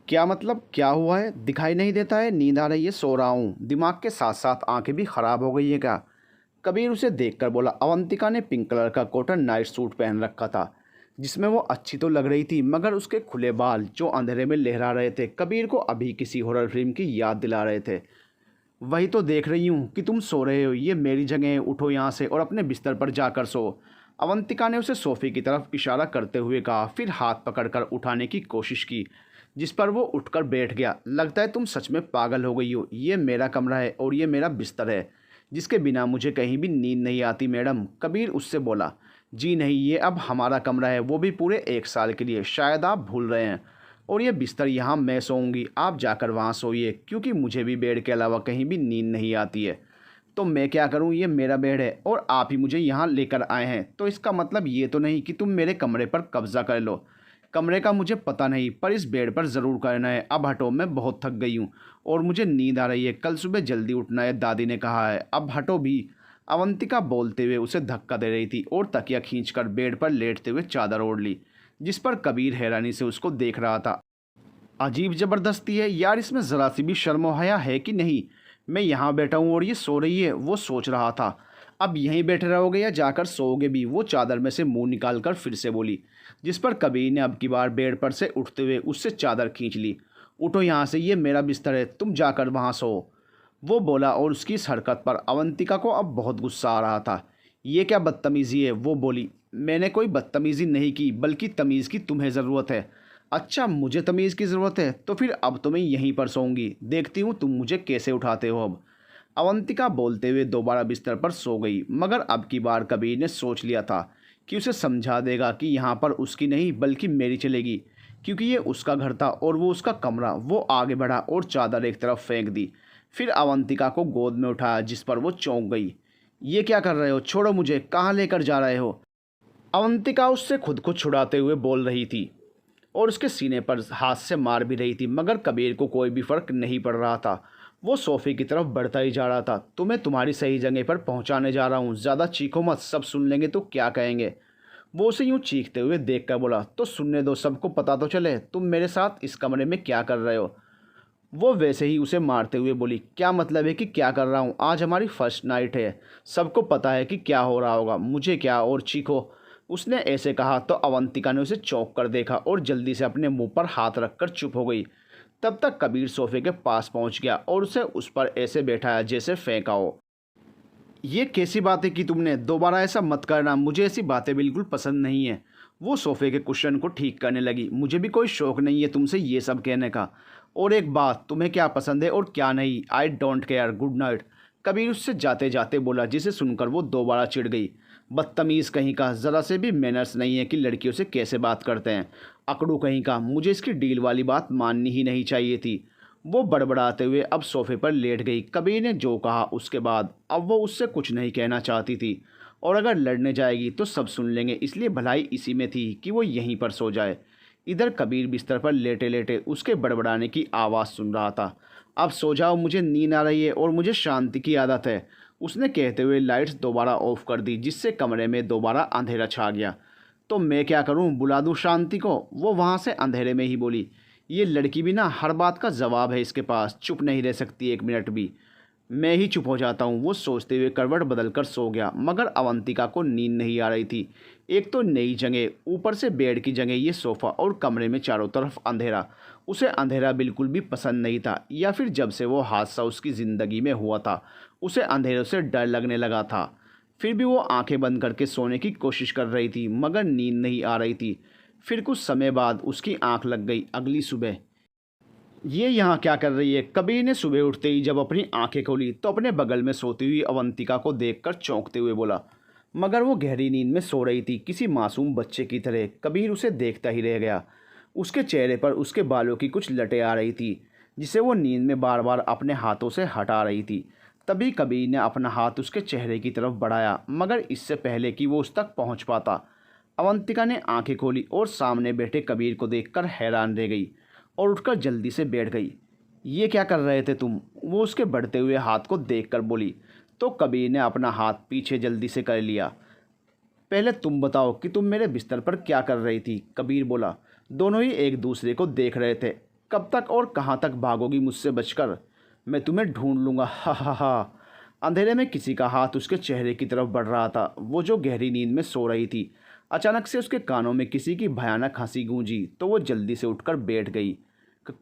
क्या मतलब क्या हुआ है? दिखाई नहीं देता है? नींद आ रही है? सो रहा हूँ। दिमाग के साथ साथ आंखें भी खराब हो गई है क्या? कबीर उसे देखकर बोला। अवंतिका ने पिंक कलर का कॉटन नाइट सूट पहन रखा था, जिसमें वो अच्छी तो लग रही थी, मगर उसके खुले बाल जो अंधेरे में लहरा रहे थे कबीर को अभी किसी हॉरर फिल्म की याद दिला रहे थे। वही तो देख रही हूँ कि तुम सो रहे हो। ये मेरी जगह है, उठो यहाँ से और अपने बिस्तर पर जाकर सो। अवंतिका ने उसे सोफे की तरफ इशारा करते हुए कहा, फिर हाथ पकड़कर उठाने की कोशिश की, जिस पर वो उठकर बैठ गया। लगता है तुम सच में पागल हो गई हो। ये मेरा कमरा है और ये मेरा बिस्तर है, जिसके बिना मुझे कहीं भी नींद नहीं आती मैडम। कबीर उससे बोला। जी नहीं, ये अब हमारा कमरा है, वो भी पूरे 1 साल के लिए। शायद आप भूल रहे हैं। और ये बिस्तर यहाँ मैं सोऊंगी, आप जाकर वहाँ सोइए, क्योंकि मुझे भी बेड के अलावा कहीं भी नींद नहीं आती है। तो मैं क्या करूँ? ये मेरा बेड है और आप ही मुझे यहाँ लेकर आए हैं, तो इसका मतलब ये तो नहीं कि तुम मेरे कमरे पर कब्जा कर लो। कमरे का मुझे पता नहीं, पर इस बेड पर ज़रूर करना है। अब हटो, मैं बहुत थक गई हूँ और मुझे नींद आ रही है। कल सुबह जल्दी उठना है, दादी ने कहा है। अब हटो भी। अवंतिका बोलते हुए उसे धक्का दे रही थी और तकिया खींचकर बेड पर लेटते हुए चादर ओढ़ ली, जिस पर कबीर हैरानी से उसको देख रहा था। अजीब ज़बरदस्ती है यार, इसमें ज़रा सी भी शर्म व हया है कि नहीं? मैं यहाँ बैठा हूँ और ये सो रही है, वो सोच रहा था। अब यहीं बैठे रहोगे या जाकर सोओगे भी? वो चादर में से मुंह निकालकर फिर से बोली, जिस पर कबीर ने अब की बार बेड पर से उठते हुए उससे चादर खींच ली। उठो यहाँ से, ये मेरा बिस्तर है, तुम जाकर वहाँ सो। वो बोला और उसकी इस हरकत पर अवंतिका को अब बहुत गुस्सा आ रहा था। ये क्या बदतमीज़ी है? वो बोली। मैंने कोई बदतमीज़ी नहीं की, बल्कि तमीज़ की तुम्हें ज़रूरत है। अच्छा, मुझे तमीज़ की ज़रूरत है? तो फिर अब तो मैं यहीं पर सोऊंगी, देखती हूँ तुम मुझे कैसे उठाते हो अब। अवंतिका बोलते हुए दोबारा बिस्तर पर सो गई, मगर अब की बार कबीर ने सोच लिया था कि उसे समझा देगा कि यहाँ पर उसकी नहीं बल्कि मेरी चलेगी, क्योंकि ये उसका घर था और वो उसका कमरा। वो आगे बढ़ा और चादर एक तरफ फेंक दी, फिर अवंतिका को गोद में उठाया, जिस पर वो चौंक गई। ये क्या कर रहे हो? छोड़ो मुझे, कहाँ लेकर जा रहे हो? अवंतिका उससे खुद को छुड़ाते हुए बोल रही थी और उसके सीने पर हाथ से मार भी रही थी, मगर कबीर को कोई भी फर्क नहीं पड़ रहा था। वो सोफे की तरफ बढ़ता ही जा रहा था। तुम्हें तुम्हारी सही जगह पर पहुंचाने जा रहा हूँ, ज़्यादा चीखो मत, सब सुन लेंगे तो क्या कहेंगे? वो उसे यूं चीखते हुए देख कर बोला। तो सुनने दो, सबको पता तो चले तुम मेरे साथ इस कमरे में क्या कर रहे हो। वो वैसे ही उसे मारते हुए बोली। क्या मतलब है कि क्या कर रहा हूँ? आज हमारी फर्स्ट नाइट है, सबको पता है कि क्या हो रहा होगा, मुझे क्या? और चीखो। उसने ऐसे कहा तो अवंतिका ने उसे चौंक कर देखा और जल्दी से अपने मुंह पर हाथ रखकर चुप हो गई। तब तक कबीर सोफे के पास पहुंच गया और उसे उस पर ऐसे बैठाया जैसे फेंका हो। ये कैसी बातें की तुमने? दोबारा ऐसा मत करना, मुझे ऐसी बातें बिल्कुल पसंद नहीं है। वो सोफे के कुशन को ठीक करने लगी। मुझे भी कोई शौक नहीं है तुमसे ये सब कहने का। और एक बात, तुम्हें क्या पसंद है और क्या नहीं, I don't care, good night. Kabir उससे जाते जाते बोला, जिसे सुनकर वो दोबारा चिढ़ गई। बदतमीज़ कहीं का, ज़रा से भी मैनर्स नहीं है कि लड़कियों से कैसे बात करते हैं। अकड़ू कहीं का, मुझे इसकी डील वाली बात माननी ही नहीं चाहिए थी। वो बड़बड़ाते हुए अब सोफे पर लेट गई। कबीर ने जो कहा उसके बाद अब वो उससे कुछ नहीं कहना चाहती थी, और अगर लड़ने जाएगी तो सब सुन लेंगे, इसलिए भलाई इसी में थी कि वो यहीं पर सो जाए। इधर कबीर बिस्तर पर लेटे लेटे उसके बड़बड़ाने की आवाज़ सुन रहा था। अब सो जाओ, मुझे नींद आ रही है और मुझे शांति की आदत है, उसने कहते हुए लाइट्स दोबारा ऑफ कर दी, जिससे कमरे में दोबारा अंधेरा छा गया। तो मैं क्या करूं, बुला दूं शांति को? वो वहाँ से अंधेरे में ही बोली। ये लड़की भी ना हर बात का जवाब है इसके पास, चुप नहीं रह सकती एक मिनट भी। मैं ही चुप हो जाता हूँ, वो सोचते हुए करवट बदल कर सो गया। मगर अवंतिका को नींद नहीं आ रही थी। एक तो नई जगह, ऊपर से बेड की जगह ये सोफ़ा, और कमरे में चारों तरफ अंधेरा। उसे अंधेरा बिल्कुल भी पसंद नहीं था, या फिर जब से वो हादसा उसकी ज़िंदगी में हुआ था उसे अंधेरों से डर लगने लगा था। फिर भी वो आंखें बंद करके सोने की कोशिश कर रही थी, मगर नींद नहीं आ रही थी। फिर कुछ समय बाद उसकी आंख लग गई। अगली सुबह। ये यहाँ क्या कर रही है? कबीर ने सुबह उठते ही जब अपनी आंखें खोली तो अपने बगल में सोती हुई अवंतिका को देखकर चौंकते हुए बोला, मगर वो गहरी नींद में सो रही थी, किसी मासूम बच्चे की तरह। कबीर उसे देखता ही रह गया। उसके चेहरे पर उसके बालों की कुछ लटें आ रही थी, जिसे वो नींद में बार बार अपने हाथों से हटा रही थी। तभी कबीर ने अपना हाथ उसके चेहरे की तरफ बढ़ाया, मगर इससे पहले कि वो उस तक पहुँच पाता, अवंतिका ने आंखें खोली और सामने बैठे कबीर को देखकर हैरान रह गई और उठकर जल्दी से बैठ गई। ये क्या कर रहे थे तुम? वो उसके बढ़ते हुए हाथ को देखकर बोली। तो कबीर ने अपना हाथ पीछे जल्दी से कर लिया। पहले तुम बताओ कि तुम मेरे बिस्तर पर क्या कर रही थी? कबीर बोला। दोनों ही एक दूसरे को देख रहे थे। कब तक और कहाँ तक भागोगी मुझसे बचकर? मैं तुम्हें ढूंढ लूँगा, हा हा हा। अंधेरे में किसी का हाथ उसके चेहरे की तरफ बढ़ रहा था। वो जो गहरी नींद में सो रही थी, अचानक से उसके कानों में किसी की भयानक हंसी गूंजी तो वो जल्दी से उठकर बैठ गई।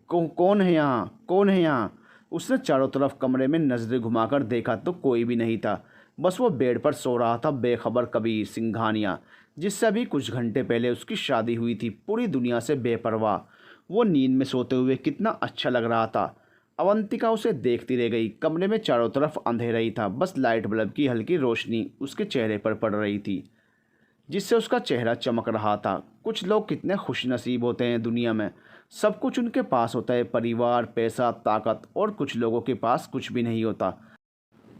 कौन है यहाँ, कौन है यहाँ? उसने चारों तरफ कमरे में नजरें घुमाकर देखा तो कोई भी नहीं था। बस वो बेड पर सो रहा था बेखबर कबीर सिंघानिया, जिससे अभी कुछ घंटे पहले उसकी शादी हुई थी, पूरी दुनिया से बेपरवाह। वो नींद में सोते हुए कितना अच्छा लग रहा था। अवंतिका उसे देखती रह गई। कमरे में चारों तरफ अंधेरा ही था, बस लाइट बल्ब की हल्की रोशनी उसके चेहरे पर पड़ रही थी, जिससे उसका चेहरा चमक रहा था। कुछ लोग कितने खुशनसीब होते हैं दुनिया में, सब कुछ उनके पास होता है, परिवार, पैसा, ताकत, और कुछ लोगों के पास कुछ भी नहीं होता।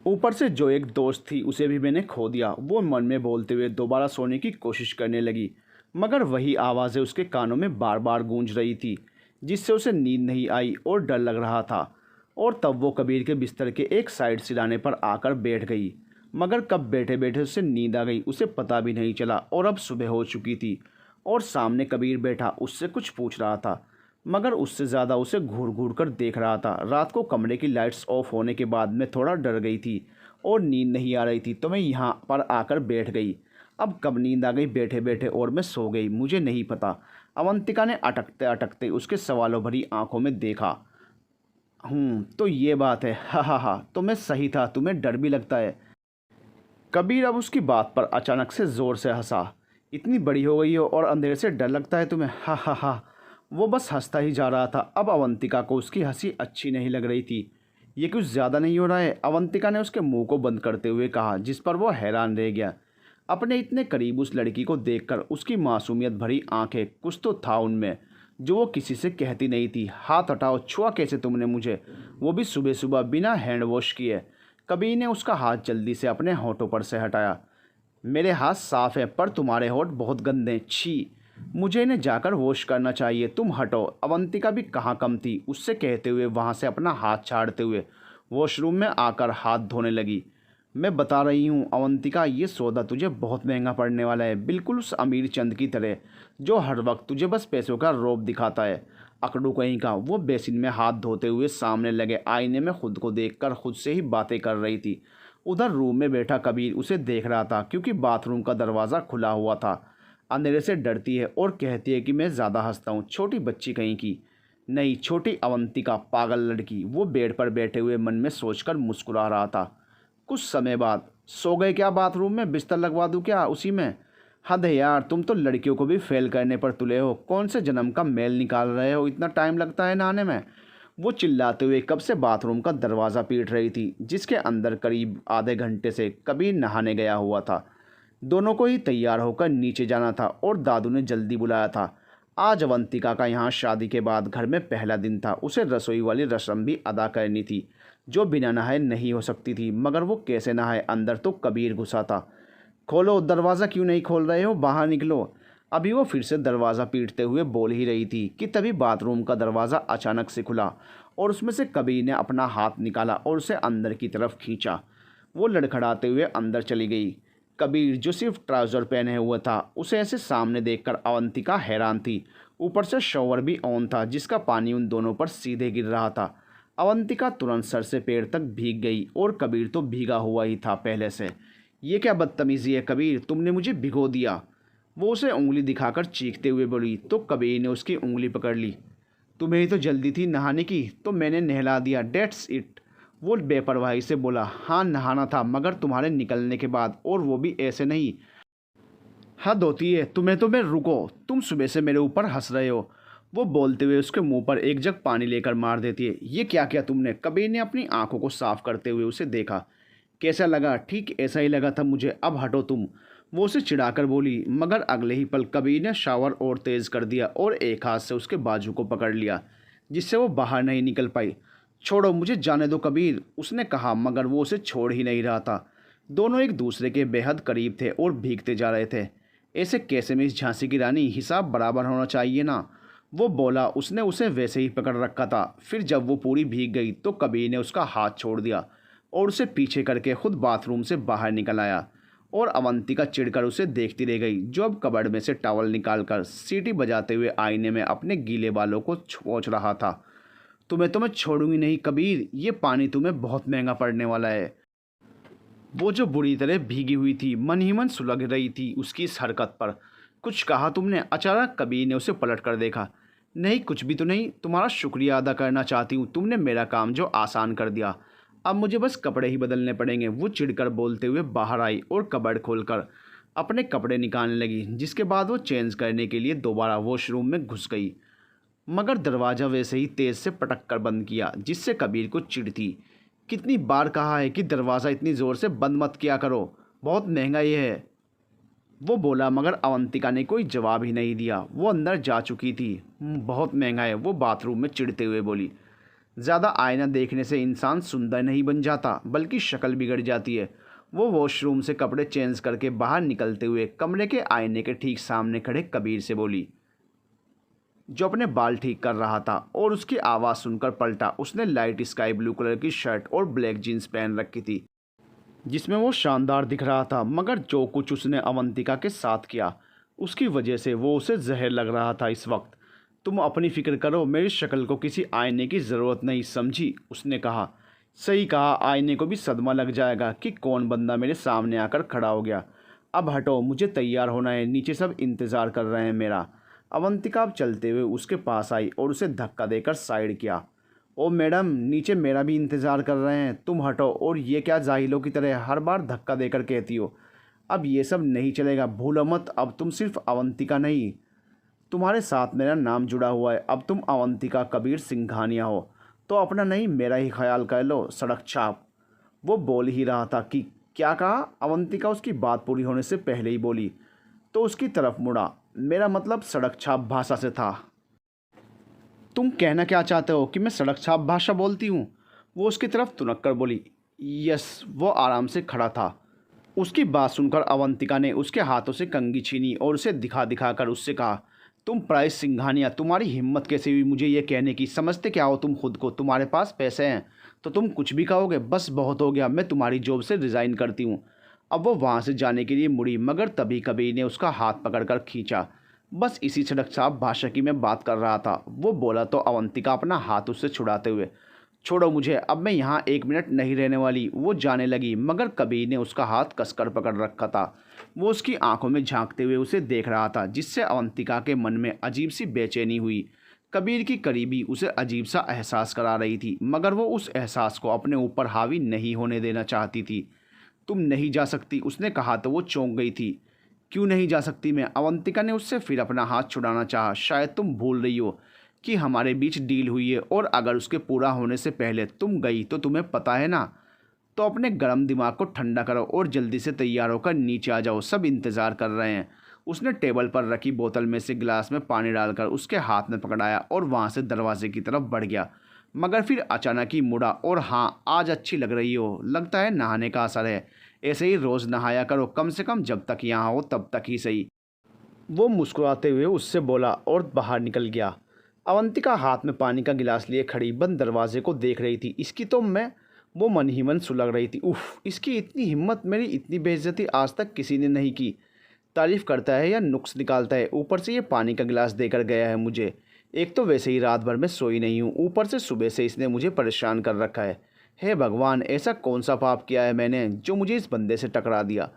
ऊपर से जो एक दोस्त थी उसे भी मैंने खो दिया। वो मन में बोलते हुए दोबारा सोने की कोशिश करने लगी, मगर वही आवाज़ें उसके कानों में बार बार गूंज रही थी, जिससे उसे नींद नहीं आई और डर लग रहा था। और तब वो कबीर के बिस्तर के एक साइड सिराने पर आकर बैठ गई, मगर कब बैठे बैठे उसे नींद आ गई उसे पता भी नहीं चला। और अब सुबह हो चुकी थी और सामने कबीर बैठा उससे कुछ पूछ रहा था, मगर उससे ज़्यादा उसे घूर घूर कर देख रहा था। रात को कमरे की लाइट्स ऑफ होने के बाद मैं थोड़ा डर गई थी और नींद नहीं आ रही थी, तो मैं यहाँ पर आकर बैठ गई। अब कब नींद आ गई बैठे बैठे और मैं सो गई, मुझे नहीं पता। अवंतिका ने अटकते अटकते उसके सवालों भरी आंखों में देखा। तो ये बात है, हा हा हा, तो मैं सही था, तुम्हें डर भी लगता है? कबीर अब उसकी बात पर अचानक से ज़ोर से हंसा। इतनी बड़ी हो गई हो और अंधेरे से डर लगता है तुम्हें, हा हा हा। वो बस हंसता ही जा रहा था। अब अवंतिका को उसकी हंसी अच्छी नहीं लग रही थी। ये कुछ ज़्यादा नहीं हो रहा है? अवंतिका ने उसके मुंह को बंद करते हुए कहा, जिस पर वो हैरान रह गया। अपने इतने करीब उस लड़की को देखकर उसकी मासूमियत भरी आंखें, कुछ तो था उनमें जो वो किसी से कहती नहीं थी। हाथ हटाओ, छुआ कैसे तुमने मुझे, वो भी सुबह सुबह बिना हैंड वॉश किए? कबीर ने उसका हाथ जल्दी से अपने होठों पर से हटाया। मेरे हाथ साफ है पर तुम्हारे होठ बहुत गंदे, छी, मुझे इन्हें जाकर वॉश करना चाहिए, तुम हटो। अवंतिका भी कहाँ कम थी, उससे कहते हुए वहाँ से अपना हाथ छाड़ते हुए वॉशरूम में आकर हाथ धोने लगी। मैं बता रही हूँ अवंतिका, ये सौदा तुझे बहुत महंगा पड़ने वाला है, बिल्कुल उस अमीर चंद की तरह जो हर वक्त तुझे बस पैसों का रौब दिखाता है, अकड़ू कहीं का। वो बेसिन में हाथ धोते हुए सामने लगे आईने में खुद को देखकर खुद से ही बातें कर रही थी। उधर रूम में बैठा कबीर उसे देख रहा था, क्योंकि बाथरूम का दरवाज़ा खुला हुआ था। अंधेरे से डरती है और कहती है कि मैं ज़्यादा हंसता हूँ, छोटी बच्ची कहीं की। नहीं, छोटी अवंतिका, पागल लड़की। वो बेड पर बैठे हुए मन में सोचकर मुस्कुरा रहा था। कुछ समय बाद, सो गए क्या बाथरूम में? बिस्तर लगवा दूँ क्या उसी में? हद है यार, तुम तो लड़कियों को भी फेल करने पर तुले हो। कौन से जन्म का मेल निकाल रहे हो, इतना टाइम लगता है नहाने में? वो चिल्लाते हुए कब से बाथरूम का दरवाज़ा पीट रही थी, जिसके अंदर करीब आधे घंटे से कबीर नहाने गया हुआ था। दोनों को ही तैयार होकर नीचे जाना था और दादू ने जल्दी बुलाया था। आज अवंतिका का यहाँ शादी के बाद घर में पहला दिन था। उसे रसोई वाली रस्म भी अदा करनी थी, जो बिना नहाए नहीं हो सकती थी। मगर वो कैसे नहाए? अंदर तो कबीर घुसा था। खोलो दरवाज़ा, क्यों नहीं खोल रहे हो, बाहर निकलो। अभी वो फिर से दरवाज़ा पीटते हुए बोल ही रही थी कि तभी बाथरूम का दरवाज़ा अचानक से खुला और उसमें से कबीर ने अपना हाथ निकाला और उसे अंदर की तरफ खींचा। वो लड़खड़ाते हुए अंदर चली गई। कबीर, जो सिर्फ ट्राउज़र पहने हुआ था, उसे ऐसे सामने देखकर अवंतिका हैरान थी। ऊपर से शॉवर भी ऑन था, जिसका पानी उन दोनों पर सीधे गिर रहा था। अवंतिका तुरंत सर से पैर तक भीग गई और कबीर तो भीगा हुआ ही था पहले से। ये क्या बदतमीज़ी है कबीर, तुमने मुझे भिगो दिया। वो उसे उंगली दिखाकर चीखते हुए बोली, तो कबीर ने उसकी उंगली पकड़ ली। तुम्हें ही तो जल्दी थी नहाने की, तो मैंने नहला दिया, डेट्स इट। वो बेपरवाही से बोला, हाँ नहाना था, मगर तुम्हारे निकलने के बाद, और वो भी ऐसे नहीं। हद होती है तुम्हें तो। मैं रुको, तुम सुबह से मेरे ऊपर हंस रहे हो। वो बोलते हुए उसके मुंह पर एक जग पानी लेकर मार देती है। ये क्या किया तुमने? कबीर ने अपनी आंखों को साफ करते हुए उसे देखा। कैसा लगा? ठीक ऐसा ही लगा था मुझे, अब हटो तुम। वो उसे चिढ़ाकर बोली, मगर अगले ही पल कबीर ने शावर और तेज़ कर दिया और एक हाथ से उसके बाजू को पकड़ लिया, जिससे वो बाहर नहीं निकल पाई। छोड़ो, मुझे जाने दो कबीर, उसने कहा, मगर वो उसे छोड़ ही नहीं रहा था। दोनों एक दूसरे के बेहद करीब थे और भीगते जा रहे थे। ऐसे कैसे में इस झांसी की रानी, हिसाब बराबर होना चाहिए ना। वो बोला। उसने उसे वैसे ही पकड़ रखा था। फिर जब वो पूरी भीग गई तो कबीर ने उसका हाथ छोड़ दिया और उसे पीछे करके खुद बाथरूम से बाहर निकल आया और अवंतिका चिढ़कर उसे देखती रह गई, जो अब कबर्ड में से टॉवल निकालकर सीटी बजाते हुए आईने में अपने गीले बालों को पोंछ रहा था। तुम्हें तो मैं छोड़ूंगी नहीं कबीर, ये पानी तुम्हें बहुत महंगा पड़ने वाला है। वो जो बुरी तरह भीगी हुई थी, मन ही मन सुलग रही थी उसकी इस हरकत पर। कुछ कहा तुमने? अचानक कबीर ने उसे पलट कर देखा। नहीं, कुछ भी तो नहीं, तुम्हारा शुक्रिया अदा करना चाहती हूँ, तुमने मेरा काम जो आसान कर दिया। अब मुझे बस कपड़े ही बदलने पड़ेंगे। वो चिढ़कर बोलते हुए बाहर आई और कबर्ड खोलकर अपने कपड़े निकालने लगी, जिसके बाद वो चेंज करने के लिए दोबारा वॉशरूम में घुस गई, मगर दरवाज़ा वैसे ही तेज़ से पटक कर बंद किया, जिससे कबीर को चिढ़ थी। कितनी बार कहा है कि दरवाज़ा इतनी ज़ोर से बंद मत किया करो, बहुत महंगा ये है। वो बोला, मगर अवंतिका ने कोई जवाब ही नहीं दिया। वो अंदर जा चुकी थी। बहुत महंगा है, वो बाथरूम में चिढ़ते हुए बोली। ज़्यादा आईना देखने से इंसान सुंदर नहीं बन जाता, बल्कि शक्ल बिगड़ जाती है। वो वॉशरूम से कपड़े चेंज करके बाहर निकलते हुए कमरे के आईने के ठीक सामने खड़े कबीर से बोली, जो अपने बाल ठीक कर रहा था, और उसकी आवाज़ सुनकर पलटा। उसने लाइट स्काई ब्लू कलर की शर्ट और ब्लैक जीन्स पहन रखी थी, जिसमें वो शानदार दिख रहा था, मगर जो कुछ उसने अवंतिका के साथ किया उसकी वजह से वो उसे जहर लग रहा था इस वक्त। तुम अपनी फ़िक्र करो, मेरी शक्ल को किसी आईने की ज़रूरत नहीं, समझी? उसने कहा। सही कहा, आईने को भी सदमा लग जाएगा कि कौन बंदा मेरे सामने आकर खड़ा हो गया। अब हटो, मुझे तैयार होना है, नीचे सब इंतज़ार कर रहे हैं मेरा। अवंतिका अब चलते हुए उसके पास आई और उसे धक्का देकर साइड किया। ओ मैडम, नीचे मेरा भी इंतज़ार कर रहे हैं, तुम हटो। और ये क्या जाहिलों की तरह हर बार धक्का देकर कहती हो? अब ये सब नहीं चलेगा, भूलो मत, अब तुम सिर्फ अवंतिका नहीं, तुम्हारे साथ मेरा नाम जुड़ा हुआ है। अब तुम अवंतिका कबीर सिंघानिया हो, तो अपना नहीं मेरा ही ख्याल कर लो, सड़क छाप। वो बोल ही रहा था कि क्या कहा? अवंतिका उसकी बात पूरी होने से पहले ही बोली, तो उसकी तरफ मुड़ा। मेरा मतलब सड़क छाप भाषा से था। तुम कहना क्या चाहते हो कि मैं सड़क छाप भाषा बोलती हूँ? वो उसकी तरफ तुनक कर बोली। यस। वो आराम से खड़ा था। उसकी बात सुनकर अवंतिका ने उसके हाथों से कंघी छीनी और उसे दिखा दिखा कर उससे कहा, तुम प्राइस सिंघानिया, तुम्हारी हिम्मत कैसे हुई मुझे ये कहने की? समझते क्या हो तुम खुद को? तुम्हारे पास पैसे हैं तो तुम कुछ भी कहोगे। बस बहुत हो गया, मैं तुम्हारी जॉब से रिज़ाइन करती हूँ। अब वो वहाँ से जाने के लिए मुड़ी, मगर तभी कबीर ने उसका हाथ पकड़कर खींचा। बस इसी सड़क छाप भाषा की मैं बात कर रहा था, वो बोला तो अवंतिका अपना हाथ उससे छुड़ाते हुए, छोड़ो मुझे, अब मैं यहाँ 1 मिनट नहीं रहने वाली। वो जाने लगी, मगर कबीर ने उसका हाथ कसकर पकड़ रखा था। वो उसकी आंखों में झांकते हुए उसे देख रहा था, जिससे अवंतिका के मन में अजीब सी बेचैनी हुई। कबीर की करीबी उसे अजीब सा एहसास करा रही थी, मगर वो उस एहसास को अपने ऊपर हावी नहीं होने देना चाहती थी। तुम नहीं जा सकती, उसने कहा तो वो चौंक गई थी। क्यों नहीं जा सकती मैं? अवंतिका ने उससे फिर अपना हाथ छुड़ाना चाहा। शायद तुम भूल रही हो कि हमारे बीच डील हुई है, और अगर उसके पूरा होने से पहले तुम गई तो तुम्हें पता है ना। तो अपने गर्म दिमाग को ठंडा करो और जल्दी से तैयार होकर नीचे आ जाओ, सब इंतज़ार कर रहे हैं। उसने टेबल पर रखी बोतल में से गिलास में पानी डालकर उसके हाथ में पकड़ाया और वहाँ से दरवाजे की तरफ बढ़ गया, मगर फिर अचानक ही मुड़ा। और हाँ, आज अच्छी लग रही हो, लगता है नहाने का असर है। ऐसे ही रोज़ नहाया करो, कम से कम जब तक यहाँ हो तब तक ही सही। वो मुस्कुराते हुए उससे बोला और बाहर निकल गया। अवंतिका हाथ में पानी का गिलास लिए खड़ी बंद दरवाजे को देख रही थी। इसकी तो मैं वो मन ही मन सुलग रही थी। उफ, इसकी इतनी हिम्मत, मेरी इतनी बेइज्जती आज तक किसी ने नहीं की। तारीफ़ करता है या नुक्स निकालता है, ऊपर से ये पानी का गिलास देकर गया है मुझे। एक तो वैसे ही रात भर में सोई नहीं हूँ, ऊपर से सुबह से इसने मुझे परेशान कर रखा है। हे भगवान, ऐसा कौन सा पाप किया है मैंने जो मुझे इस बंदे से टकरा दिया?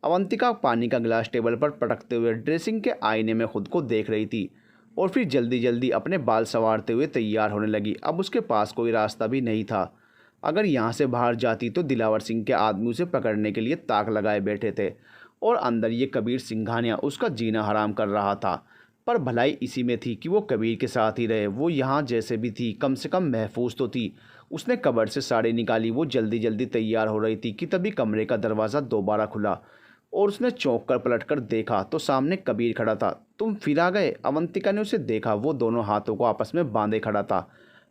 अवंतिका पानी का गिलास टेबल पर पटकते हुए ड्रेसिंग के आईने में खुद को देख रही थी, और फिर जल्दी जल्दी अपने बाल संवारते हुए तैयार होने लगी। अब उसके पास कोई रास्ता भी नहीं था। अगर यहाँ से बाहर जाती तो दिलावर सिंह के आदमी उसे पकड़ने के लिए ताक लगाए बैठे थे, और अंदर ये कबीर सिंघानिया उसका जीना हराम कर रहा था। पर भलाई इसी में थी कि वो कबीर के साथ ही रहे। वो यहाँ जैसे भी थी, कम से कम महफूज तो थी। उसने कबर्ड से साड़ी निकाली। वो जल्दी जल्दी तैयार हो रही थी कि तभी कमरे का दरवाज़ा दोबारा खुला, और उसने चौंक कर पलट कर देखा तो सामने कबीर खड़ा था। तुम फिर आ गए? अवंतिका ने उसे देखा। वो दोनों हाथों को आपस में बांधे खड़ा था।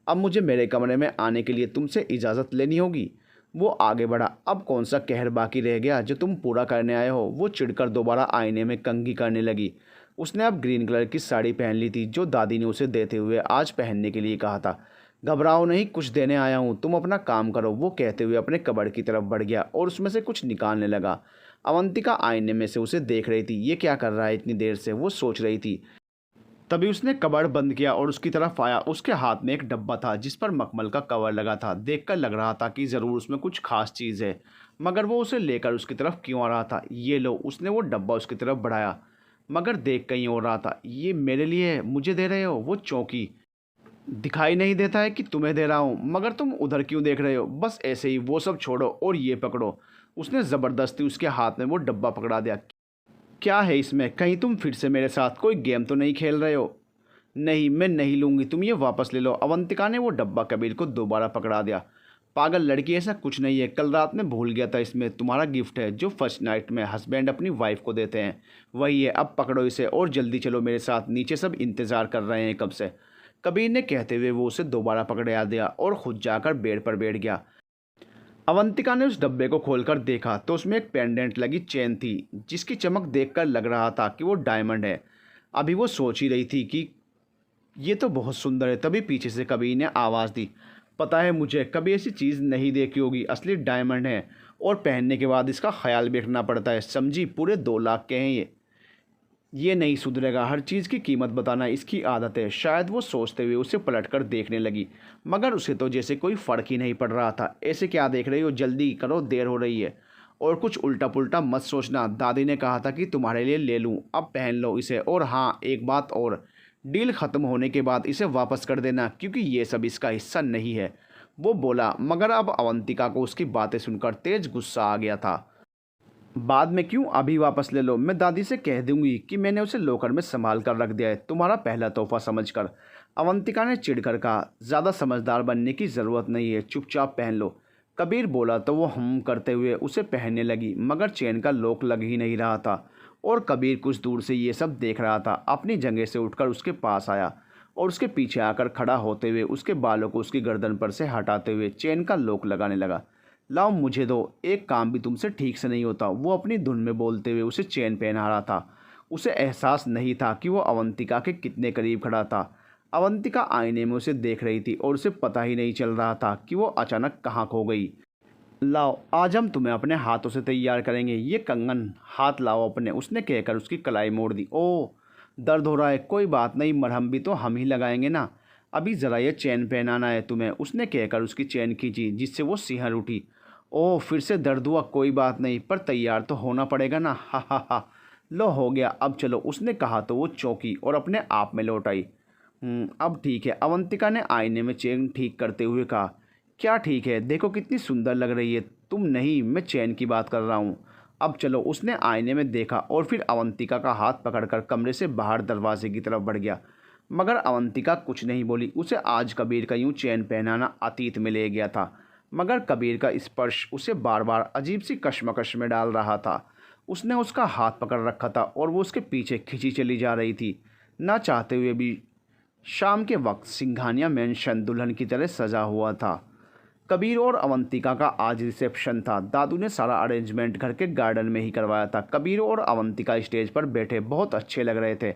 अब मुझे मेरे कमरे में आने के लिए तुमसे इजाज़त लेनी होगी। वो आगे बढ़ा। अब कौन सा कहर बाकी रह गया जो तुम पूरा करने आए हो? वो चिढ़कर दोबारा आईने में कंघी करने लगी। उसने अब ग्रीन कलर की साड़ी पहन ली थी, जो दादी ने उसे देते हुए आज पहनने के लिए कहा था। घबराओ नहीं, कुछ देने आया हूँ, तुम अपना काम करो, वो कहते हुए अपने कबर्ड की तरफ बढ़ गया और उसमें से कुछ निकालने लगा। अवंतिका आईने में से उसे देख रही थी। ये क्या कर रहा है इतनी देर से, वो सोच रही थी। तभी उसने कबर्ड बंद किया और उसकी तरफ आया। उसके हाथ में एक डब्बा था जिस पर मखमल का कवर लगा था। देखकर लग रहा था कि ज़रूर उसमें कुछ खास चीज़ है, मगर वो उसे लेकर उसकी तरफ क्यों आ रहा था। ये लो, उसने वो डब्बा उसकी तरफ बढ़ाया, मगर देख कहीं और रहा था। ये मेरे लिए है, मुझे दे रहे हो? वो चौंकी। दिखाई नहीं देता है कि तुम्हें दे रहा हूँ, मगर तुम उधर क्यों देख रहे हो? बस ऐसे ही, वो सब छोड़ो और ये पकड़ो। उसने ज़बरदस्ती उसके हाथ में वो डब्बा पकड़ा दिया। क्या है इसमें? कहीं तुम फिर से मेरे साथ कोई गेम तो नहीं खेल रहे हो? नहीं, मैं नहीं लूँगी, तुम ये वापस ले लो। अवंतिका ने वो डब्बा कबीर को दोबारा पकड़ा दिया। पागल लड़की, ऐसा कुछ नहीं है, कल रात में भूल गया था, इसमें तुम्हारा गिफ्ट है जो फर्स्ट नाइट में हस्बैंड अपनी वाइफ को देते हैं, वही है। अब पकड़ो इसे और जल्दी चलो मेरे साथ, नीचे सब इंतज़ार कर रहे हैं कब से। कबीर ने कहते हुए वो उसे दोबारा पकड़ा दिया और खुद जाकर बेड पर बैठ गया। अवंतिका ने उस डब्बे को खोलकर देखा तो उसमें एक पेंडेंट लगी चेन थी जिसकी चमक देखकर लग रहा था कि वो डायमंड है। अभी वो सोच ही रही थी कि ये तो बहुत सुंदर है, तभी पीछे से कबीर ने आवाज़ दी। पता है मुझे, कभी ऐसी चीज़ नहीं देखी होगी, असली डायमंड है और पहनने के बाद इसका ख्याल भी रखना पड़ता है, समझी? पूरे 2 लाख के हैं ये नहीं सुधरेगा, हर चीज़ की कीमत बताना इसकी आदत है। शायद वो सोचते हुए उसे पलटकर देखने लगी, मगर उसे तो जैसे कोई फ़र्क ही नहीं पड़ रहा था। ऐसे क्या देख रही हो, जल्दी करो, देर हो रही है। और कुछ उल्टा पुल्टा मत सोचना, दादी ने कहा था कि तुम्हारे लिए ले लूँ, अब पहन लो इसे। और हाँ, एक बात और, डील ख़त्म होने के बाद इसे वापस कर देना, क्योंकि ये सब इसका हिस्सा नहीं है, वो बोला। मगर अब अवंतिका को उसकी बातें सुनकर तेज गुस्सा आ गया था। बाद में क्यों, अभी वापस ले लो। मैं दादी से कह दूंगी कि मैंने उसे लॉकर में संभाल कर रख दिया है, तुम्हारा पहला तोहफा समझकर। अवंतिका ने चिढ़कर कहा, ज़्यादा समझदार बनने की ज़रूरत नहीं है, चुपचाप पहन लो। कबीर बोला तो वो हम करते हुए उसे पहनने लगी, मगर चेन का लॉक लग ही नहीं रहा था। और कबीर कुछ दूर से ये सब देख रहा था। अपनी जगह से उठकर उसके पास आया और उसके पीछे आकर खड़ा होते हुए उसके बालों को उसकी गर्दन पर से हटाते हुए चेन का लॉक लगाने लगा। लाओ मुझे दो, एक काम भी तुमसे ठीक से नहीं होता, वो अपनी धुन में बोलते हुए उसे चेन पहना रहा था। उसे एहसास नहीं था कि वो अवंतिका के कितने करीब खड़ा था। अवंतिका आईने में उसे देख रही थी और उसे पता ही नहीं चल रहा था कि वो अचानक कहाँ खो गई। लाओ, आज हम तुम्हें अपने हाथों से तैयार करेंगे, ये कंगन हाथ लाओ अपने, उसने कहकर उसकी कलाई मोड़ दी। ओह, दर्द हो रहा है, कोई बात नहीं, मरहम भी तो हम ही लगाएंगे ना। अभी ज़रा ये चैन पहनाना है तुम्हें, उसने कहकर उसकी चैन खींची जिससे वो सिहर उठी। ओह, फिर से दर्द हुआ, कोई बात नहीं, पर तैयार तो होना पड़ेगा ना। हा हा हा, लो हो गया, अब चलो, उसने कहा तो वो चौंकी और अपने आप में लौट आई। अब ठीक है, अवंतिका ने आईने में चेन ठीक करते हुए कहा। क्या ठीक है, देखो कितनी सुंदर लग रही है तुम। नहीं, मैं चैन की बात कर रहा हूँ। अब चलो, उसने आईने में देखा और फिर अवंतिका का हाथ पकड़कर कमरे से बाहर दरवाजे की तरफ बढ़ गया। मगर अवंतिका कुछ नहीं बोली। उसे आज कबीर का यूं चैन पहनाना अतीत में ले गया था, मगर कबीर का स्पर्श उसे बार बार अजीब सी कश्मकश में डाल रहा था। उसने उसका हाथ पकड़ रखा था और वो उसके पीछे खिंची चली जा रही थी, ना चाहते हुए भी। शाम के वक्त सिंघानिया मैंशन दुल्हन की तरह सजा हुआ था। कबीर और अवंतिका का आज रिसेप्शन था। दादू ने सारा अरेंजमेंट घर के गार्डन में ही करवाया था। कबीर और अवंतिका स्टेज पर बैठे बहुत अच्छे लग रहे थे।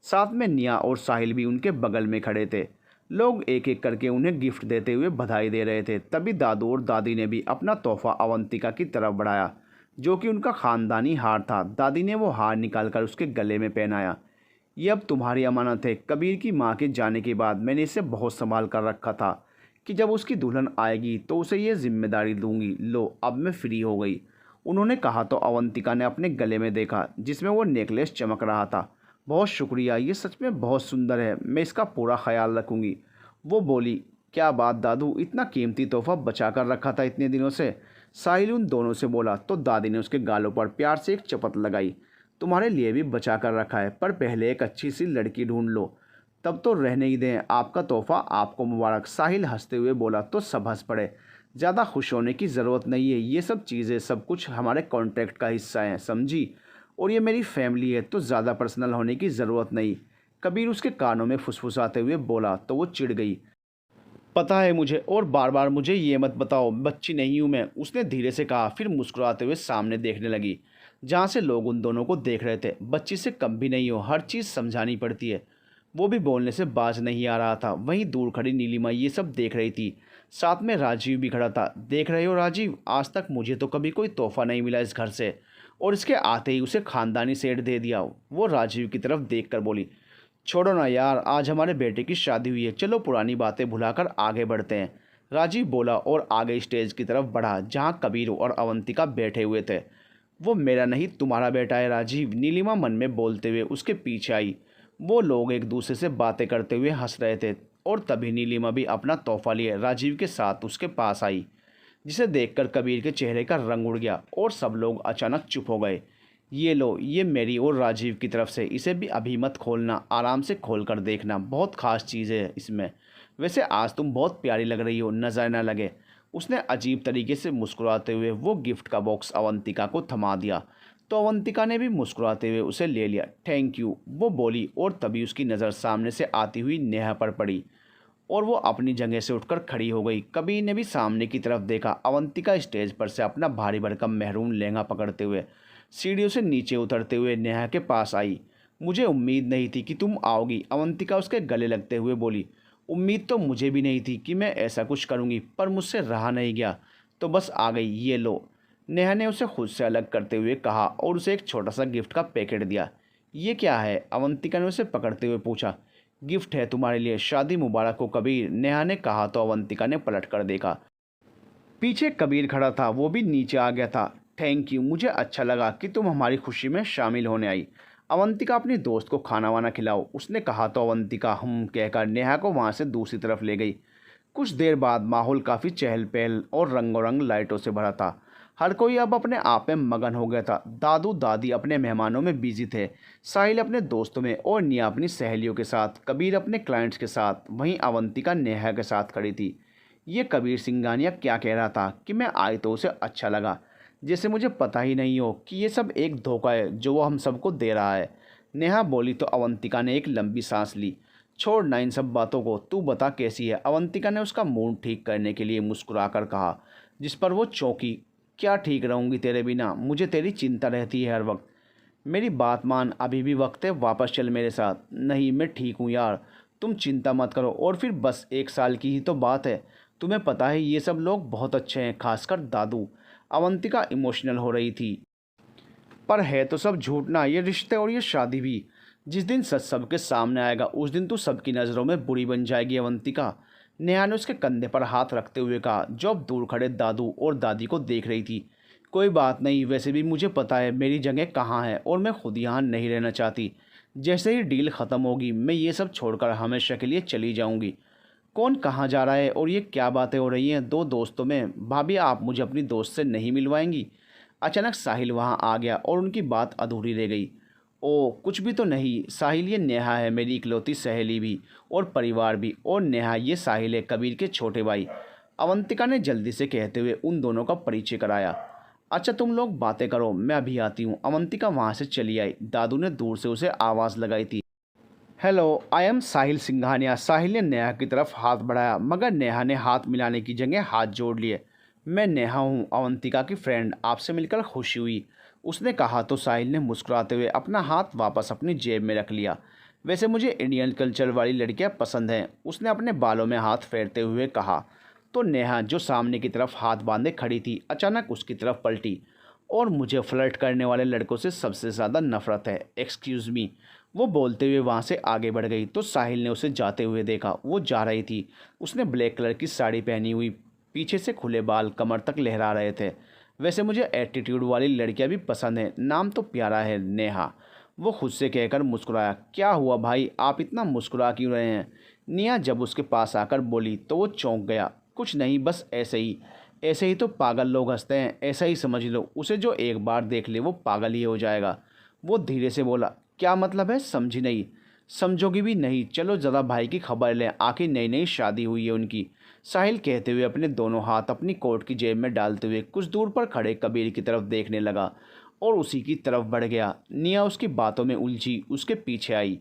साथ में निया और साहिल भी उनके बगल में खड़े थे। लोग एक एक करके उन्हें गिफ्ट देते हुए बधाई दे रहे थे। तभी दादू और दादी ने भी अपना तोहफा अवंतिका की तरफ बढ़ाया, जो कि उनका ख़ानदानी हार था। दादी ने वो हार निकालकर उसके गले में पहनाया। ये अब तुम्हारी अमानत है। कबीर की माँ के जाने के बाद मैंने इसे बहुत संभाल कर रखा था कि जब उसकी दुल्हन आएगी तो उसे ये जिम्मेदारी दूंगी। लो, अब मैं फ्री हो गई, उन्होंने कहा तो अवंतिका ने अपने गले में देखा जिसमें वो नेकलेस चमक रहा था। बहुत शुक्रिया, ये सच में बहुत सुंदर है, मैं इसका पूरा ख्याल रखूँगी, वो बोली। क्या बात दादू, इतना कीमती तोहफा बचा कर रखा था इतने दिनों से, साहिल उन दोनों से बोला। तो दादी ने उसके गालों पर प्यार से एक चपत लगाई। तुम्हारे लिए भी बचा कर रखा है, पर पहले एक अच्छी सी लड़की ढूंढ लो, तब तो रहने ही दें। आपका तोहफा आपको मुबारक, साहिल हंसते हुए बोला। तो सब हंस पड़े। ज़्यादा खुश होने की ज़रूरत नहीं है, ये सब चीज़ें सब कुछ हमारे कॉन्ट्रैक्ट का हिस्सा हैं, समझी? और ये मेरी फैमिली है, तो ज़्यादा पर्सनल होने की ज़रूरत नहीं। कबीर उसके कानों में फुसफुसाते हुए बोला तो वो चिढ़ गई। पता है मुझे, और बार बार मुझे ये मत बताओ, बच्ची नहीं हूँ मैं, उसने धीरे से कहा। फिर मुस्कुराते हुए सामने देखने लगी जहाँ से लोग उन दोनों को देख रहे थे। बच्ची से कम भी नहीं हो, हर चीज़ समझानी पड़ती है। वो भी बोलने से बाज नहीं आ रहा था। वहीं दूर खड़ी नीलिमा ये सब देख रही थी। साथ में राजीव भी खड़ा था। देख रहे हो राजीव, आज तक मुझे तो कभी कोई तोहफा नहीं मिला इस घर से, और इसके आते ही उसे खानदानी सेठ दे दिया। वो राजीव की तरफ देखकर बोली, छोड़ो ना यार, आज हमारे बेटे की शादी हुई है, चलो पुरानी बातें भुलाकर आगे बढ़ते हैं। राजीव बोला और आगे स्टेज की तरफ बढ़ा जहाँ कबीर और अवंतिका बैठे हुए थे। वो मेरा नहीं तुम्हारा बेटा है राजीव, नीलिमा मन में बोलते हुए उसके पीछे आई। वो लोग एक दूसरे से बातें करते हुए हंस रहे थे और तभी नीलिमा भी अपना तोहफा लिए राजीव के साथ उसके पास आई, जिसे देखकर कबीर के चेहरे का रंग उड़ गया और सब लोग अचानक चुप हो गए। ये लो, ये मेरी और राजीव की तरफ से, इसे भी अभी मत खोलना, आराम से खोल कर देखना, बहुत ख़ास चीज़ है इसमें। वैसे आज तुम बहुत प्यारी लग रही हो, नज़र न लगे। उसने अजीब तरीके से मुस्कुराते हुए वो गिफ्ट का बॉक्स अवंतिका को थमा दिया, तो अवंतिका ने भी मुस्कुराते हुए उसे ले लिया। थैंक यू, वो बोली और तभी उसकी नज़र सामने से आती हुई नेहा पर पड़ी और वो अपनी जगह से उठकर खड़ी हो गई। कबीर ने भी सामने की तरफ देखा। अवंतिका स्टेज पर से अपना भारी भरकम महरून लहंगा पकड़ते हुए सीढ़ियों से नीचे उतरते हुए नेहा के पास आई। मुझे उम्मीद नहीं थी कि तुम आओगी, अवंतिका उसके गले लगते हुए बोली। उम्मीद तो मुझे भी नहीं थी कि मैं ऐसा कुछ करूँगी, पर मुझसे रहा नहीं गया तो बस आ गई, ये लो। नेहा ने उसे खुद से अलग करते हुए कहा और उसे एक छोटा सा गिफ्ट का पैकेट दिया। ये क्या है? अवंतिका ने उसे पकड़ते हुए पूछा। गिफ्ट है तुम्हारे लिए, शादी मुबारक हो कबीर, नेहा ने कहा तो अवंतिका ने पलट कर देखा। पीछे कबीर खड़ा था, वो भी नीचे आ गया था। थैंक यू, मुझे अच्छा लगा कि तुम हमारी खुशी में शामिल होने आई। अवंतिका अपनी दोस्त को खाना वाना खिलाओ, उसने कहा तो अवंतिका हम कहकर नेहा को वहाँ से दूसरी तरफ ले गई। कुछ देर बाद माहौल काफ़ी चहल पहल और रंगों रंग लाइटों से भरा था। हर कोई अब अपने आप में मगन हो गया था। दादू दादी अपने मेहमानों में बिजी थे, साहिल अपने दोस्तों में और निया अपनी सहेलियों के साथ, कबीर अपने क्लाइंट्स के साथ, वहीं अवंतिका नेहा के साथ खड़ी थी। ये कबीर सिंघानिया क्या कह रहा था कि मैं आई तो उसे अच्छा लगा, जैसे मुझे पता ही नहीं हो कि ये सब एक धोखा है जो वो हम सबको दे रहा है। नेहा बोली तो अवंतिका ने एक लंबी सांस ली। छोड़ ना इन सब बातों को, तू बता कैसी है, अवंतिका ने उसका मूड ठीक करने के लिए मुस्कुराकर कहा, जिस पर वो चौंकी। क्या ठीक रहूँगी तेरे बिना, मुझे तेरी चिंता रहती है हर वक्त। मेरी बात मान, अभी भी वक्त है, वापस चल मेरे साथ। नहीं, मैं ठीक हूँ यार, तुम चिंता मत करो। और फिर बस 1 साल की ही तो बात है, तुम्हें पता है ये सब लोग बहुत अच्छे हैं, खासकर दादू। अवंतिका इमोशनल हो रही थी। पर है तो सब झूठ ना, ये रिश्ते और ये शादी भी। जिस दिन सच सबके सामने आएगा उस दिन तू सबकी नज़रों में बुरी बन जाएगी अवंतिका। नेहा ने उसके कंधे पर हाथ रखते हुए कहा, जो अब दूर खड़े दादू और दादी को देख रही थी। कोई बात नहीं, वैसे भी मुझे पता है मेरी जगह कहाँ है और मैं खुद यहाँ नहीं रहना चाहती। जैसे ही डील ख़त्म होगी मैं ये सब छोड़कर हमेशा के लिए चली जाऊँगी। कौन कहाँ जा रहा है और ये क्या बातें हो रही हैं दो दोस्तों में? भाभी, आप मुझे अपनी दोस्त से नहीं मिलवाएंगी? अचानक साहिल वहाँ आ गया और उनकी बात अधूरी रह गई। ओ, कुछ भी तो नहीं साहिल, ये नेहा है, मेरी इकलौती सहेली भी और परिवार भी। और नेहा, ये साहिल है, कबीर के छोटे भाई। अवंतिका ने जल्दी से कहते हुए उन दोनों का परिचय कराया। अच्छा, तुम लोग बातें करो, मैं अभी आती हूँ। अवंतिका वहाँ से चली आई। दादू ने दूर से उसे आवाज़ लगाई थी, हेलो, आई एम साहिल सिंघानिया। साहिल ने नेहा की तरफ हाथ बढ़ाया, मगर नेहा ने हाथ मिलाने की जगह हाथ जोड़ लिए। मैं नेहा हूँ, अवंतिका की फ्रेंड, आपसे मिलकर खुशी हुई, उसने कहा तो साहिल ने मुस्कुराते हुए अपना हाथ वापस अपनी जेब में रख लिया। वैसे मुझे इंडियन कल्चर वाली लड़कियाँ पसंद हैं, उसने अपने बालों में हाथ फेरते हुए कहा। तो नेहा, जो सामने की तरफ हाथ बांधे खड़ी थी, अचानक उसकी तरफ पलटी। और मुझे फ्लर्ट करने वाले लड़कों से सबसे ज़्यादा नफरत है, एक्सक्यूज़ मी। वो बोलते हुए वहाँ से आगे बढ़ गई तो साहिल ने उसे जाते हुए देखा। वो जा रही थी, उसने ब्लैक कलर की साड़ी पहनी हुई, पीछे से खुले बाल कमर तक लहरा रहे थे। वैसे मुझे एटीट्यूड वाली लड़कियाँ भी पसंद हैं, नाम तो प्यारा है, नेहा, वो खुद से कहकर मुस्कुराया। क्या हुआ भाई, आप इतना मुस्कुरा क्यों रहे हैं? निया जब उसके पास आकर बोली तो वो चौंक गया। कुछ नहीं, बस ऐसे ही, ऐसे ही तो पागल लोग हंसते हैं, ऐसा ही समझ लो, उसे जो एक बार देख ले वो पागल ही हो जाएगा। वो धीरे से बोला, क्या मतलब है, समझी नहीं? समझोगी भी नहीं, चलो ज़रा भाई की खबर लें, आखिर नई नई शादी हुई है उनकी, साहिल कहते हुए अपने दोनों हाथ अपनी कोट की जेब में डालते हुए कुछ दूर पर खड़े कबीर की तरफ देखने लगा और उसी की तरफ बढ़ गया। निया उसकी बातों में उलझी उसके पीछे आई।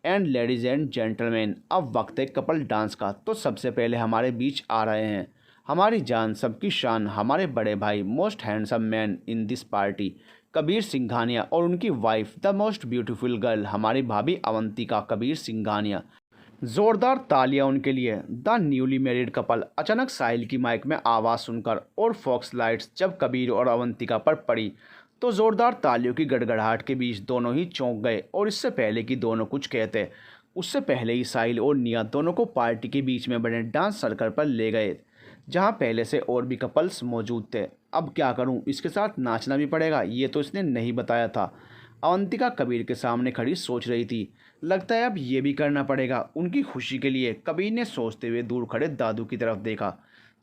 एंड लेडीज़ एंड जेंटलमैन, अब वक्त है कपल डांस का। तो सबसे पहले हमारे बीच आ रहे हैं हमारी जान, सबकी शान, हमारे बड़े भाई, most handsome man in this party, Kabir Singhania, और उनकी wife, the most beautiful girl, हमारी भाभी अवंतिका कबीर सिंघानिया। जोरदार तालियां उनके लिए। The newly married couple. अचानक साहिल की माइक में आवाज़ सुनकर और फॉक्स लाइट्स जब कबीर और अवंतिका पर पड़ी तो ज़ोरदार तालियों की गड़गड़ाहट के बीच दोनों ही चौंक गए और इससे पहले कि दोनों कुछ कहते, उससे पहले ही साहिल और निया दोनों को पार्टी के बीच में बने डांस सर्कल पर ले गए, जहां पहले से और भी कपल्स मौजूद थे। अब क्या करूं, इसके साथ नाचना भी पड़ेगा, ये तो इसने नहीं बताया था। अवंतिका कबीर के सामने खड़ी सोच रही थी। लगता है अब ये भी करना पड़ेगा उनकी खुशी के लिए। कबीर ने सोचते हुए दूर खड़े दादू की तरफ देखा,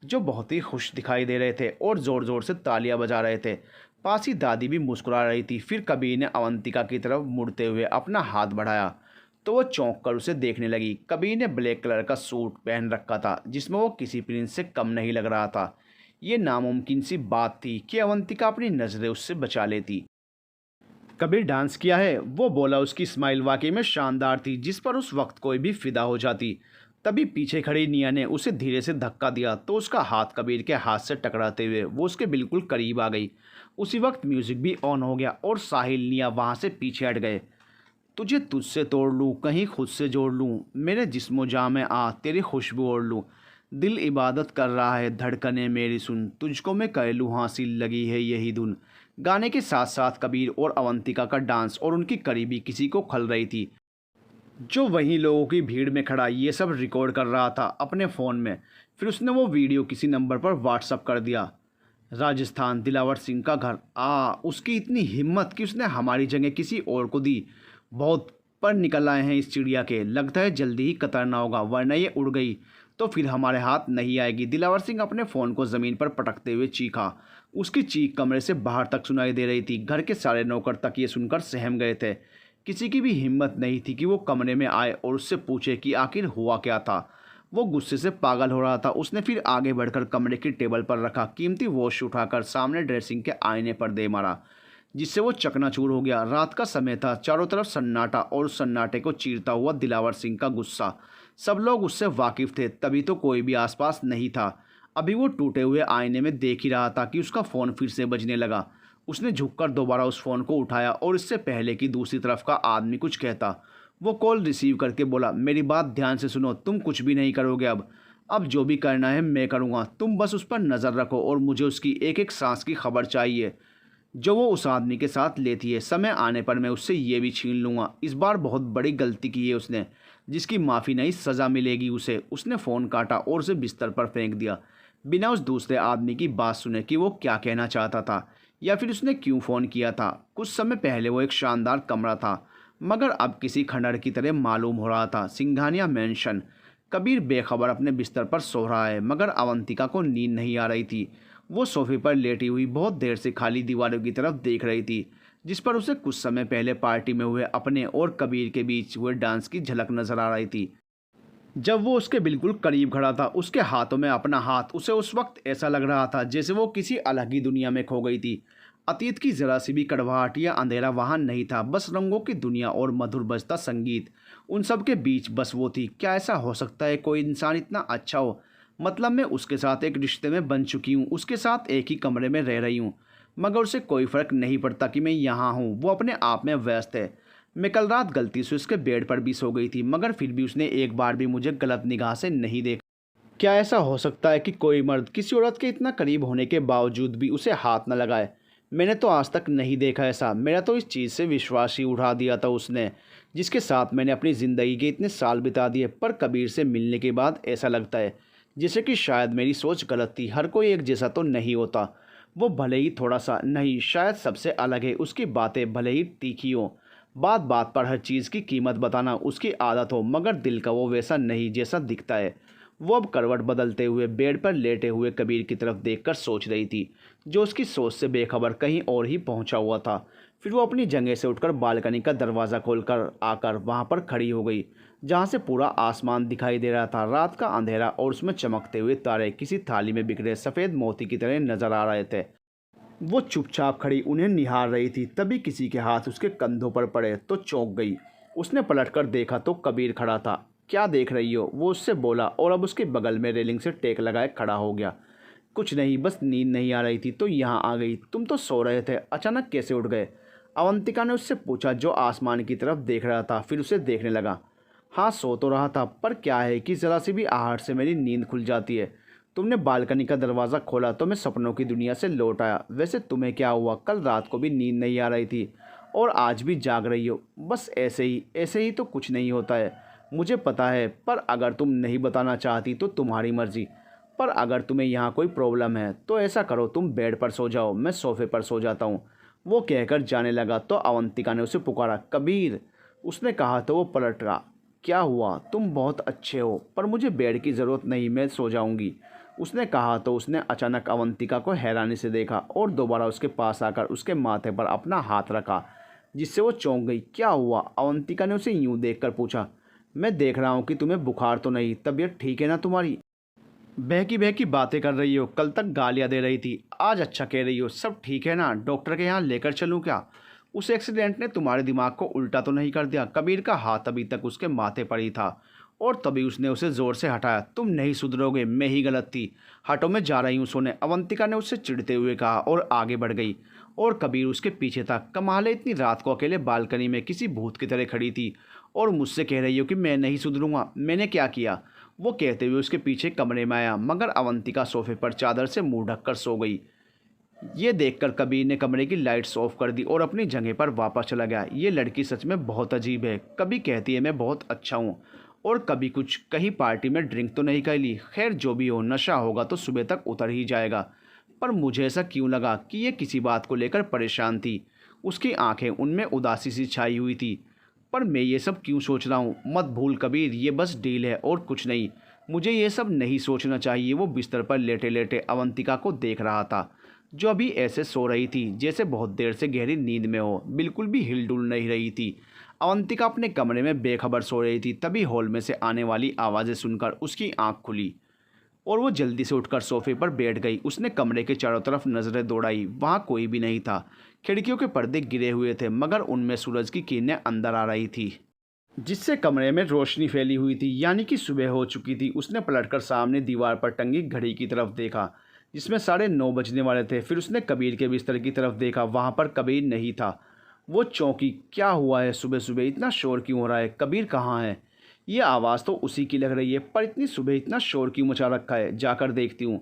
जो बहुत ही खुश दिखाई दे रहे थे और ज़ोर ज़ोर से तालियां बजा रहे थे। पास ही दादी भी मुस्कुरा रही थी। फिर कबीर ने अवंतिका की तरफ मुड़ते हुए अपना हाथ बढ़ाया तो वो चौंक कर उसे देखने लगी। कबीर ने ब्लैक कलर का सूट पहन रखा था, जिसमें वो किसी प्रिंस से कम नहीं लग रहा था। ये नामुमकिन सी बात थी कि अवंतिका अपनी नज़रें उससे बचा लेती। कबीर डांस किया है, वो बोला। उसकी स्माइल वाकई में शानदार थी, जिस पर उस वक्त कोई भी फिदा हो जाती। तभी पीछे खड़ी निया ने उसे धीरे से धक्का दिया तो उसका हाथ कबीर के हाथ से टकराते हुए वो उसके बिल्कुल करीब आ गई। उसी वक्त म्यूजिक भी ऑन हो गया और साहिल निया वहाँ से पीछे हट गए। तुझे तुझसे तोड़ लूँ, कहीं खुद से जोड़ लूँ, मेरे जिस्मो जाँ में आ तेरी खुशबू ओढ़ लूँ। दिल इबादत कर रहा है, धड़कने मेरी सुन, तुझको मैं कह लूँ हासिल लगी है यही धुन। गाने के साथ साथ कबीर और अवंतिका का डांस और उनकी करीबी किसी को खल रही थी, जो वहीं लोगों की भीड़ में खड़ा ये सब रिकॉर्ड कर रहा था अपने फ़ोन में। फिर उसने वो वीडियो किसी नंबर पर व्हाट्सअप कर दिया। राजस्थान, दिलावर सिंह का घर। उसकी इतनी हिम्मत कि उसने हमारी जगह किसी और को दी। बहुत पर निकल आए हैं इस चिड़िया के, लगता है जल्दी ही कतरना होगा, वरना ये उड़ गई तो फिर हमारे हाथ नहीं आएगी। दिलावर सिंह अपने फ़ोन को ज़मीन पर पटकते हुए चीखा। उसकी चीख कमरे से बाहर तक सुनाई दे रही थी। घर के सारे नौकर तक ये सुनकर सहम गए थे। किसी की भी हिम्मत नहीं थी कि वो कमरे में आए और उससे पूछे कि आखिर हुआ क्या था। वो गुस्से से पागल हो रहा था। उसने फिर आगे बढ़कर कमरे की टेबल पर रखा कीमती वॉच उठाकर सामने ड्रेसिंग के आईने पर दे मारा, जिससे वो चकनाचूर हो गया। रात का समय था, चारों तरफ सन्नाटा और उस सन्नाटे को चीरता हुआ दिलावर सिंह का गुस्सा। सब लोग उससे वाकिफ थे, तभी तो कोई भी आसपास नहीं था। अभी वो टूटे हुए आईने में देख ही रहा था कि उसका फ़ोन फिर से बजने लगा। उसने झुककर दोबारा उस फ़ोन को उठाया और इससे पहले कि दूसरी तरफ का आदमी कुछ कहता, वो कॉल रिसीव करके बोला, मेरी बात ध्यान से सुनो, तुम कुछ भी नहीं करोगे। अब जो भी करना है मैं करूँगा, तुम बस उस पर नज़र रखो और मुझे उसकी एक एक सांस की खबर चाहिए जो वो उस आदमी के साथ लेती है। समय आने पर मैं उससे ये भी छीन लूँगा। इस बार बहुत बड़ी गलती की है उसने, जिसकी माफ़ी नहीं सज़ा मिलेगी उसे। उसने फ़ोन काटा और उसे बिस्तर पर फेंक दिया, बिना उस दूसरे आदमी की बात सुने कि वो क्या कहना चाहता था या फिर उसने क्यों फ़ोन किया था। कुछ समय पहले वो एक शानदार कमरा था, मगर अब किसी खंडहर की तरह मालूम हो रहा था। सिंघानिया मैंशन। कबीर बेखबर अपने बिस्तर पर सो रहा है, मगर अवंतिका को नींद नहीं आ रही थी। वो सोफे पर लेटी हुई बहुत देर से खाली दीवारों की तरफ देख रही थी, जिस पर उसे कुछ समय पहले पार्टी में हुए अपने और कबीर के बीच हुए डांस की झलक नजर आ रही थी। जब वो उसके बिल्कुल करीब खड़ा था, उसके हाथों में अपना हाथ, उसे उस वक्त ऐसा लग रहा था जैसे वो किसी अलग ही दुनिया में खो गई थी। अतीत की जरा सी भी कड़वाहट या अंधेरा वहाँ नहीं था, बस रंगों की दुनिया और मधुर बजता संगीत। उन सब के बीच बस वो थी। क्या ऐसा हो सकता है कोई इंसान इतना अच्छा हो? मतलब मैं उसके साथ एक रिश्ते में बन चुकी हूँ, उसके साथ एक ही कमरे में रह रही हूँ, मगर उसे कोई फ़र्क नहीं पड़ता कि मैं यहाँ हूँ। वो अपने आप में व्यस्त है। मैं कल रात गलती से उसके बेड पर भी सो गई थी, मगर फिर भी उसने एक बार भी मुझे गलत निगाह से नहीं देखा। क्या ऐसा हो सकता है कि कोई मर्द किसी औरत के इतना करीब होने के बावजूद भी उसे हाथ न लगाए? मैंने तो आज तक नहीं देखा ऐसा। मेरा तो इस चीज़ से विश्वास ही उठा दिया था उसने, जिसके साथ मैंने अपनी ज़िंदगी के इतने साल बिता दिए। पर कबीर से मिलने के बाद ऐसा लगता है जैसे कि शायद मेरी सोच गलत थी। हर कोई एक जैसा तो नहीं होता। वो भले ही थोड़ा सा नहीं, शायद सबसे अलग है। उसकी बातें भले ही तीखी हों, बात बात पर हर चीज़ की कीमत बताना उसकी आदत हो, मगर दिल का वो वैसा नहीं जैसा दिखता है। वो अब करवट बदलते हुए बेड पर लेटे हुए कबीर की तरफ देखकर सोच रही थी, जो उसकी सोच से बेखबर कहीं और ही पहुंचा हुआ था। फिर वो अपनी जगह से उठकर बालकनी का दरवाज़ा खोलकर आकर वहां पर खड़ी हो गई, जहां से पूरा आसमान दिखाई दे रहा था। रात का अंधेरा और उसमें चमकते हुए तारे किसी थाली में बिखरे सफ़ेद मोती की तरह नजर आ रहे थे। वो चुपचाप खड़ी उन्हें निहार रही थी। तभी किसी के हाथ उसके कंधों पर पड़े तो चौंक गई। उसने पलटकर देखा तो कबीर खड़ा था। क्या देख रही हो? वो उससे बोला और अब उसके बगल में रेलिंग से टेक लगाए खड़ा हो गया। कुछ नहीं, बस नींद नहीं आ रही थी तो यहाँ आ गई। तुम तो सो रहे थे, अचानक कैसे उठ गए? अवंतिका ने उससे पूछा, जो आसमान की तरफ देख रहा था। फिर उसे देखने लगा। हाँ, सो तो रहा था, पर क्या है कि ज़रा सी भी आहट से मेरी नींद खुल जाती है। तुमने बालकनी का दरवाज़ा खोला तो मैं सपनों की दुनिया से लौट आया। वैसे तुम्हें क्या हुआ? कल रात को भी नींद नहीं आ रही थी और आज भी जाग रही हो? बस ऐसे ही तो कुछ नहीं होता है, मुझे पता है, पर अगर तुम नहीं बताना चाहती तो तुम्हारी मर्ज़ी। पर अगर तुम्हें यहाँ कोई प्रॉब्लम है तो ऐसा करो, तुम बेड पर सो जाओ, मैं सोफ़े पर सो जाता हूँ। वो कहकर जाने लगा तो अवंतिका ने उसे पुकारा, कबीर। उसने कहा तो वो पलट गया। क्या हुआ? तुम बहुत अच्छे हो, पर मुझे बेड की ज़रूरत नहीं, मैं सो जाऊंगी। उसने कहा तो उसने अचानक अवंतिका को हैरानी से देखा और दोबारा उसके पास आकर उसके माथे पर अपना हाथ रखा, जिससे वो चौंक गई। क्या हुआ? अवंतिका ने उसे यूं देखकर पूछा। मैं देख रहा हूँ कि तुम्हें बुखार तो नहीं, तबीयत ठीक है ना तुम्हारी? बहकी बहकी बातें कर रही हो, कल तक गालियाँ दे रही थी, आज अच्छा कह रही हो। सब ठीक है ना? डॉक्टर के यहाँ लेकर चलूँ क्या? उस एक्सीडेंट ने तुम्हारे दिमाग को उल्टा तो नहीं कर दिया? कबीर का हाथ अभी तक उसके माथे पर ही था और तभी उसने उसे ज़ोर से हटाया। तुम नहीं सुधरोगे, मैं ही गलत थी, हटो, मैं जा रही हूँ सोने, अवंतिका ने उससे चिढ़ते हुए कहा और आगे बढ़ गई। और कबीर उसके पीछे था। कमाल है, इतनी रात को अकेले बालकनी में किसी भूत की तरह खड़ी थी और मुझसे कह रही हो कि मैं नहीं सुधरूंगा। मैंने क्या किया? वो कहते हुए उसके पीछे कमरे में आया, मगर अवंतिका सोफे पर चादर से मुंह ढककर सो गई। ये देखकर कबीर ने कमरे की लाइट्स ऑफ कर दी और अपनी जगह पर वापस चला गया। ये लड़की सच में बहुत अजीब है। कभी कहती है मैं बहुत अच्छा हूँ और कभी कुछ, कहीं पार्टी में ड्रिंक तो नहीं कर ली। खैर जो भी हो, नशा होगा तो सुबह तक उतर ही जाएगा। पर मुझे ऐसा क्यों लगा कि ये किसी बात को लेकर परेशान थी। उसकी आंखें, उनमें उदासी सी छाई हुई थी। पर मैं ये सब क्यों सोच रहा हूँ? मत भूल कबीर, ये बस डील है और कुछ नहीं। मुझे ये सब नहीं सोचना चाहिए। वो बिस्तर पर लेटे लेटे अवंतिका को देख रहा था, जो अभी ऐसे सो रही थी जैसे बहुत देर से गहरी नींद में हो, बिल्कुल भी हिलडुल नहीं रही थी। अवंतिका अपने कमरे में बेखबर सो रही थी। तभी हॉल में से आने वाली आवाज़ें सुनकर उसकी आंख खुली और वो जल्दी से उठकर सोफे पर बैठ गई। उसने कमरे के चारों तरफ नज़रें दौड़ाई, वहाँ कोई भी नहीं था। खिड़कियों के पर्दे गिरे हुए थे, मगर उनमें सूरज की किरणें अंदर आ रही थी, जिससे कमरे में रोशनी फैली हुई थी, यानी कि सुबह हो चुकी थी। उसने पलटकर सामने दीवार पर टंगी घड़ी की तरफ देखा, जिसमें 9:30 बजने वाले थे। फिर उसने कबीर के बिस्तर की तरफ देखा, वहाँ पर कबीर नहीं था। वो चौंकी। क्या हुआ है? सुबह सुबह इतना शोर क्यों हो रहा है? कबीर कहाँ है? ये आवाज़ तो उसी की लग रही है, पर इतनी सुबह इतना शोर क्यों मचा रखा है? जाकर देखती हूँ।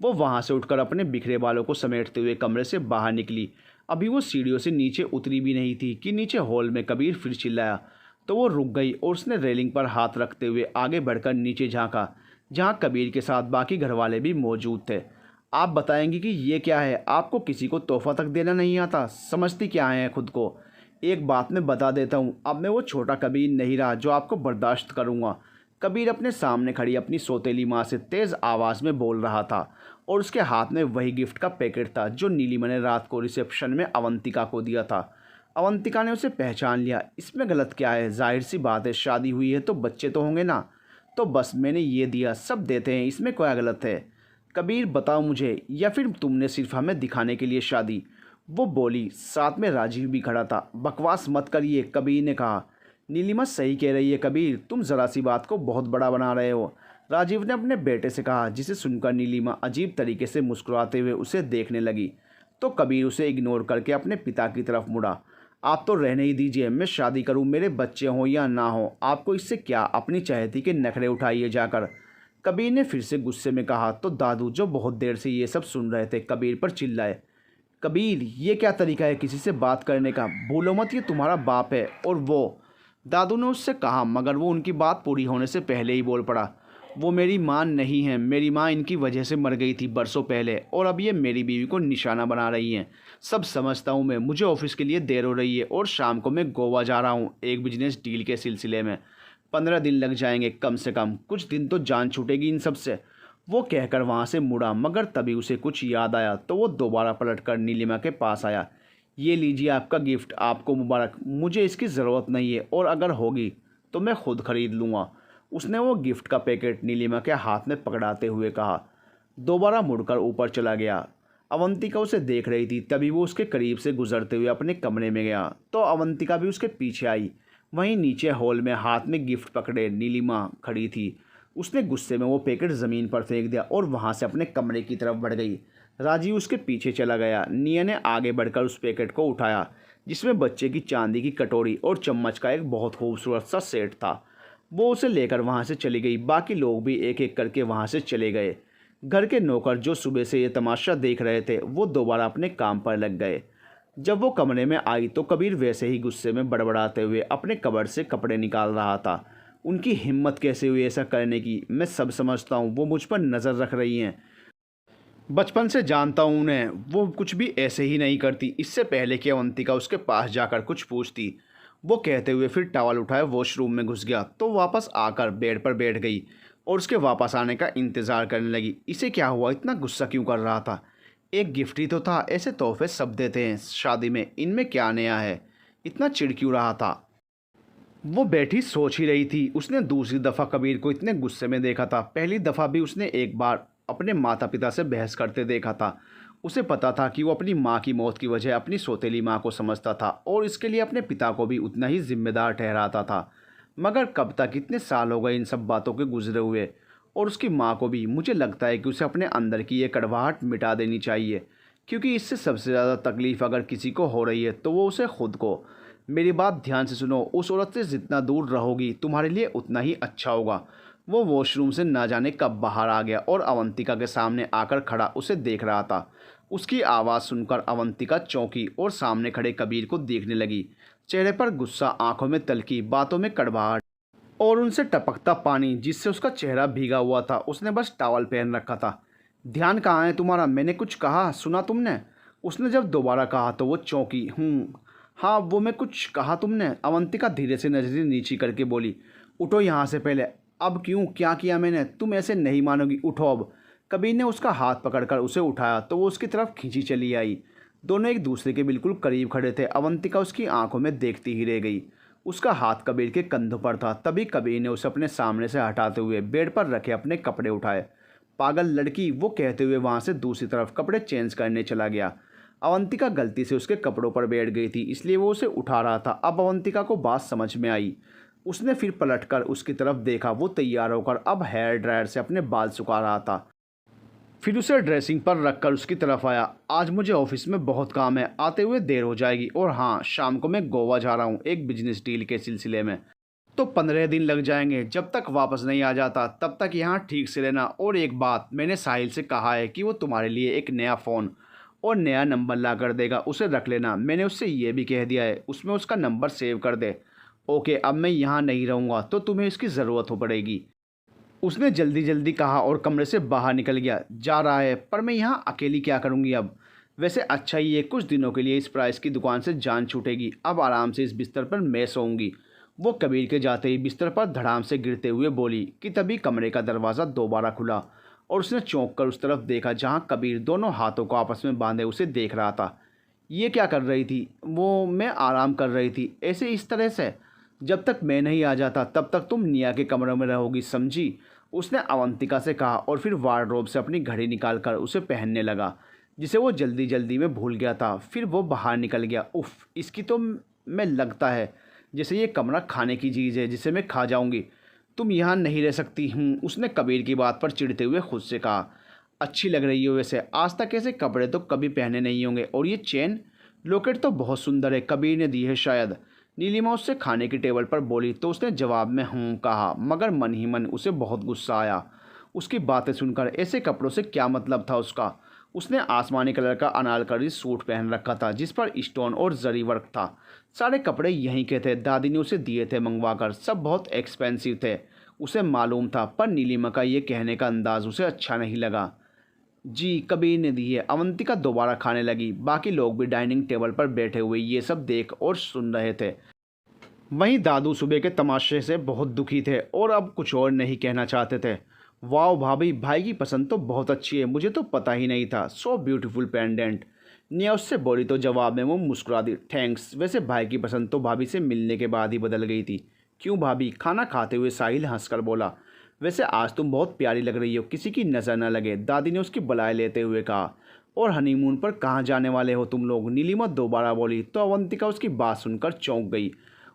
वो वहाँ से उठकर अपने बिखरे बालों को समेटते हुए कमरे से बाहर निकली। अभी वो सीढ़ियों से नीचे उतरी भी नहीं थी कि नीचे हॉल में कबीर फिर चिल्लाया। तो वो रुक गई और उसने रेलिंग पर हाथ रखते हुए आगे बढ़कर नीचे झांका, जहाँ कबीर के साथ बाकी घरवाले भी मौजूद थे। आप बताएंगी कि ये क्या है? आपको किसी को तोहफा तक देना नहीं आता? समझती क्या है खुद को? एक बात मैं बता देता हूँ, अब मैं वो छोटा कबीर नहीं रहा जो आपको बर्दाश्त करूँगा। कबीर अपने सामने खड़ी अपनी सौतेली माँ से तेज़ आवाज़ में बोल रहा था और उसके हाथ में वही गिफ्ट का पैकेट था जो नीलिमा ने रात को रिसेप्शन में अवंतिका को दिया था। अवंतिका ने उसे पहचान लिया। इसमें गलत क्या है? जाहिर सी बात है, शादी हुई है तो बच्चे तो होंगे ना। तो बस मैंने ये दिया, सब देते हैं, इसमें क्या गलत है? कबीर बताओ मुझे, या फिर तुमने सिर्फ हमें दिखाने के लिए शादी? वो बोली। साथ में राजीव भी खड़ा था। बकवास मत करिए, कबीर ने कहा। नीलिमा सही कह रही है कबीर, तुम ज़रा सी बात को बहुत बड़ा बना रहे हो, राजीव ने अपने बेटे से कहा, जिसे सुनकर नीलिमा अजीब तरीके से मुस्कुराते हुए उसे देखने लगी। तो कबीर उसे इग्नोर करके अपने पिता की तरफ मुड़ा। आप तो रहने ही दीजिए, मैं शादी करूं, मेरे बच्चे हों या ना हो, आपको इससे क्या? अपनी चहेती के नखरे उठाइए जाकर, कबीर ने फिर से गुस्से में कहा। तो दादू, जो बहुत देर से ये सब सुन रहे थे, कबीर पर चिल्लाए। कबीर, ये क्या तरीका है किसी से बात करने का? भूलो मत, ये तुम्हारा बाप है। और वो, दादू ने उससे कहा, मगर वो उनकी बात पूरी होने से पहले ही बोल पड़ा। वो मेरी माँ नहीं है, मेरी माँ इनकी वजह से मर गई थी बरसों पहले, और अब ये मेरी बीवी को निशाना बना रही हैं। सब समझता हूँ मैं, मुझे ऑफिस के लिए देर हो रही है और शाम को मैं गोवा जा रहा हूँ एक बिजनेस डील के सिलसिले में। 15 दिन लग जाएंगे कम से कम, कुछ दिन तो जान छूटेगी इन सब से। वो कहकर वहाँ से मुड़ा, मगर तभी उसे कुछ याद आया तो वो दोबारा पलटकर नीलिमा के पास आया। ये लीजिए आपका गिफ्ट, आपको मुबारक। मुझे इसकी ज़रूरत नहीं है और अगर होगी तो मैं खुद खरीद लूँगा। उसने वो गिफ्ट का पैकेट नीलिमा के हाथ में पकड़ाते हुए कहा। दोबारा मुड़कर ऊपर चला गया। अवंतिका उसे देख रही थी। तभी वो उसके करीब से गुजरते हुए अपने कमरे में गया तो अवंतिका भी उसके पीछे आई। वहीं नीचे हॉल में हाथ में गिफ्ट पकड़े नीलिमा खड़ी थी। उसने गुस्से में वो पैकेट ज़मीन पर फेंक दिया और वहाँ से अपने कमरे की तरफ बढ़ गई। राजीव उसके पीछे चला गया। निया ने आगे बढ़कर उस पैकेट को उठाया, जिसमें बच्चे की चांदी की कटोरी और चम्मच का एक बहुत खूबसूरत सा सेट था। वो उसे लेकर वहाँ से चली गई। बाकी लोग भी एक एक करके वहाँ से चले गए। घर के नौकर जो सुबह से ये तमाशा देख रहे थे वो दोबारा अपने काम पर लग गए। जब वो कमरे में आई तो कबीर वैसे ही गुस्से में बड़बड़ाते हुए अपने कबर्ड से कपड़े निकाल रहा था। उनकी हिम्मत कैसे हुई ऐसा करने की, मैं सब समझता हूँ। वो मुझ पर नज़र रख रही हैं। बचपन से जानता हूँ उन्हें, वो कुछ भी ऐसे ही नहीं करती। इससे पहले कि अवंतिका उसके पास जाकर कुछ पूछती, वो कहते हुए फिर टॉवल उठाए वॉशरूम में घुस गया तो वापस आकर बेड पर बैठ गई और उसके वापस आने का इंतज़ार करने लगी। इसे क्या हुआ, इतना गुस्सा क्यों कर रहा था? एक गिफ्ट ही तो था, ऐसे तोहफे सब देते हैं शादी में, इनमें क्या नया है? इतना चिढ़ क्यों रहा था? वो बैठी सोच ही रही थी। उसने दूसरी दफ़ा कबीर को इतने गुस्से में देखा था। पहली दफ़ा भी उसने एक बार अपने माता पिता से बहस करते देखा था। उसे पता था कि वो अपनी माँ की मौत की वजह अपनी सौतेली माँ को समझता था और इसके लिए अपने पिता को भी उतना ही जिम्मेदार ठहराता था। मगर कब तक, इतने साल हो गए इन सब बातों के गुजरे हुए। और उसकी माँ को भी। मुझे लगता है कि उसे अपने अंदर की ये कड़वाहट मिटा देनी चाहिए, क्योंकि इससे सबसे ज़्यादा तकलीफ़ अगर किसी को हो रही है तो वो उसे खुद को। मेरी बात ध्यान से सुनो, उस औरत से जितना दूर रहोगी तुम्हारे लिए उतना ही अच्छा होगा। वो वॉशरूम से ना जाने कब बाहर आ गया और अवंतिका के सामने आकर खड़ा उसे देख रहा था। उसकी आवाज़ सुनकर अवंतिका चौंकी और सामने खड़े कबीर को देखने लगी। चेहरे पर गुस्सा, आंखों में तलखी, बातों में कड़वाहट और उनसे टपकता पानी जिससे उसका चेहरा भीगा हुआ था। उसने बस टॉवल पहन रखा था। ध्यान कहाँ है तुम्हारा? मैंने कुछ कहा, सुना तुमने? उसने जब दोबारा कहा तो वो चौंकी। हाँ, वो मैं कुछ कहा तुमने? अवंतिका धीरे से नजरें नीची करके बोली। उठो यहाँ से पहले। अब क्यों, क्या किया मैंने? तुम ऐसे नहीं मानोगी, उठो अब। कबीर ने उसका हाथ पकड़कर उसे उठाया तो वो उसकी तरफ खींची चली आई। दोनों एक दूसरे के बिल्कुल करीब खड़े थे। अवंतिका उसकी आंखों में देखती ही रह गई। उसका हाथ कबीर के कंधों पर था। तभी कबीर ने उसे अपने सामने से हटाते हुए बेड पर रखे अपने कपड़े उठाए। पागल लड़की, वो कहते हुए वहाँ से दूसरी तरफ कपड़े चेंज करने चला गया। अवंतिका गलती से उसके कपड़ों पर बैठ गई थी, इसलिए वो उसे उठा रहा था। अब अवंतिका को बात समझ में आई। उसने फिर पलटकर उसकी तरफ देखा। वो तैयार होकर अब हेयर ड्रायर से अपने बाल सुखा रहा था। फिर उसे ड्रेसिंग पर रखकर उसकी तरफ आया। आज मुझे ऑफिस में बहुत काम है, आते हुए देर हो जाएगी। और हाँ, शाम को मैं गोवा जा रहा हूँ एक बिजनेस डील के सिलसिले में, तो 15 दिन लग जाएंगे। जब तक वापस नहीं आ जाता तब तक यहाँ ठीक से रहना। और एक बात, मैंने साहिल से कहा है कि वो तुम्हारे लिए एक नया फ़ोन और नया नंबर ला कर देगा, उसे रख लेना। मैंने उससे ये भी कह दिया है उसमें उसका नंबर सेव कर दे। ओके, अब मैं यहाँ नहीं रहूँगा तो तुम्हें इसकी ज़रूरत हो पड़ेगी। उसने जल्दी जल्दी कहा और कमरे से बाहर निकल गया। जा रहा है, पर मैं यहाँ अकेली क्या करूँगी अब? वैसे अच्छा ही है, कुछ दिनों के लिए इस प्राइस की दुकान से जान छूटेगी। अब आराम से इस बिस्तर पर मैं सोऊंगी। वो कबीर के जाते ही बिस्तर पर धड़ाम से गिरते हुए बोली कि तभी कमरे का दरवाज़ा दोबारा खुला और उसने चौंक कर उस तरफ देखा जहाँ कबीर दोनों हाथों को आपस में बांधे उसे देख रहा था। ये क्या कर रही थी वो? मैं आराम कर रही थी, ऐसे इस तरह से। जब तक मैं नहीं आ जाता तब तक तुम निया के कमरे में रहोगी, समझी? उसने अवंतिका से कहा और फिर वार्डरोब से अपनी घड़ी निकालकर उसे पहनने लगा, जिसे वो जल्दी जल्दी में भूल गया था। फिर वो बाहर निकल गया। उफ़, इसकी तो मैं लगता है जैसे ये कमरा खाने की चीज़ है जिसे मैं खा जाऊंगी। तुम यहाँ नहीं रह सकती हूँ, उसने कबीर की बात पर चिढ़ते हुए खुद से कहा। अच्छी लग रही हो वैसे, आज तक ऐसे कपड़े तो कभी पहने नहीं होंगे। और ये चेन लॉकेट तो बहुत सुंदर है, कबीर ने दी है शायद। नीलिमा उससे खाने की टेबल पर बोली तो उसने जवाब में कहा, मगर मन ही मन उसे बहुत गुस्सा आया उसकी बातें सुनकर। ऐसे कपड़ों से क्या मतलब था उसका? उसने आसमानी कलर का अनारकली सूट पहन रखा था जिस पर स्टोन और जरी वर्क था। सारे कपड़े यहीं के थे, दादी ने उसे दिए थे मंगवाकर। सब बहुत एक्सपेंसिव थे, उसे मालूम था। पर नीलिमा का ये कहने का अंदाज उसे अच्छा नहीं लगा। जी, कबीर ने दी है। अवंतिका दोबारा खाने लगी। बाकी लोग भी डाइनिंग टेबल पर बैठे हुए ये सब देख और सुन रहे थे। वहीं दादू सुबह के तमाशे से बहुत दुखी थे और अब कुछ और नहीं कहना चाहते थे। वाह भाभी, भाई की पसंद तो बहुत अच्छी है, मुझे तो पता ही नहीं था। So beautiful pendant. निया उससे बोली तो जवाब में वो मुस्कुरा दी। थैंक्स। वैसे भाई की पसंद तो भाभी से मिलने के बाद ही बदल गई थी। क्यों भाभी? खाना खाते हुए साहिल हंसकर बोला। वैसे आज तुम बहुत प्यारी लग रही हो, किसी की नज़र न लगे, दादी ने उसकी बलाए लेते हुए कहा। और हनीमून पर कहाँ जाने वाले हो तुम लोग? नीलिमा दोबारा बोली तो अवंतिका उसकी बात सुनकर चौंक गई।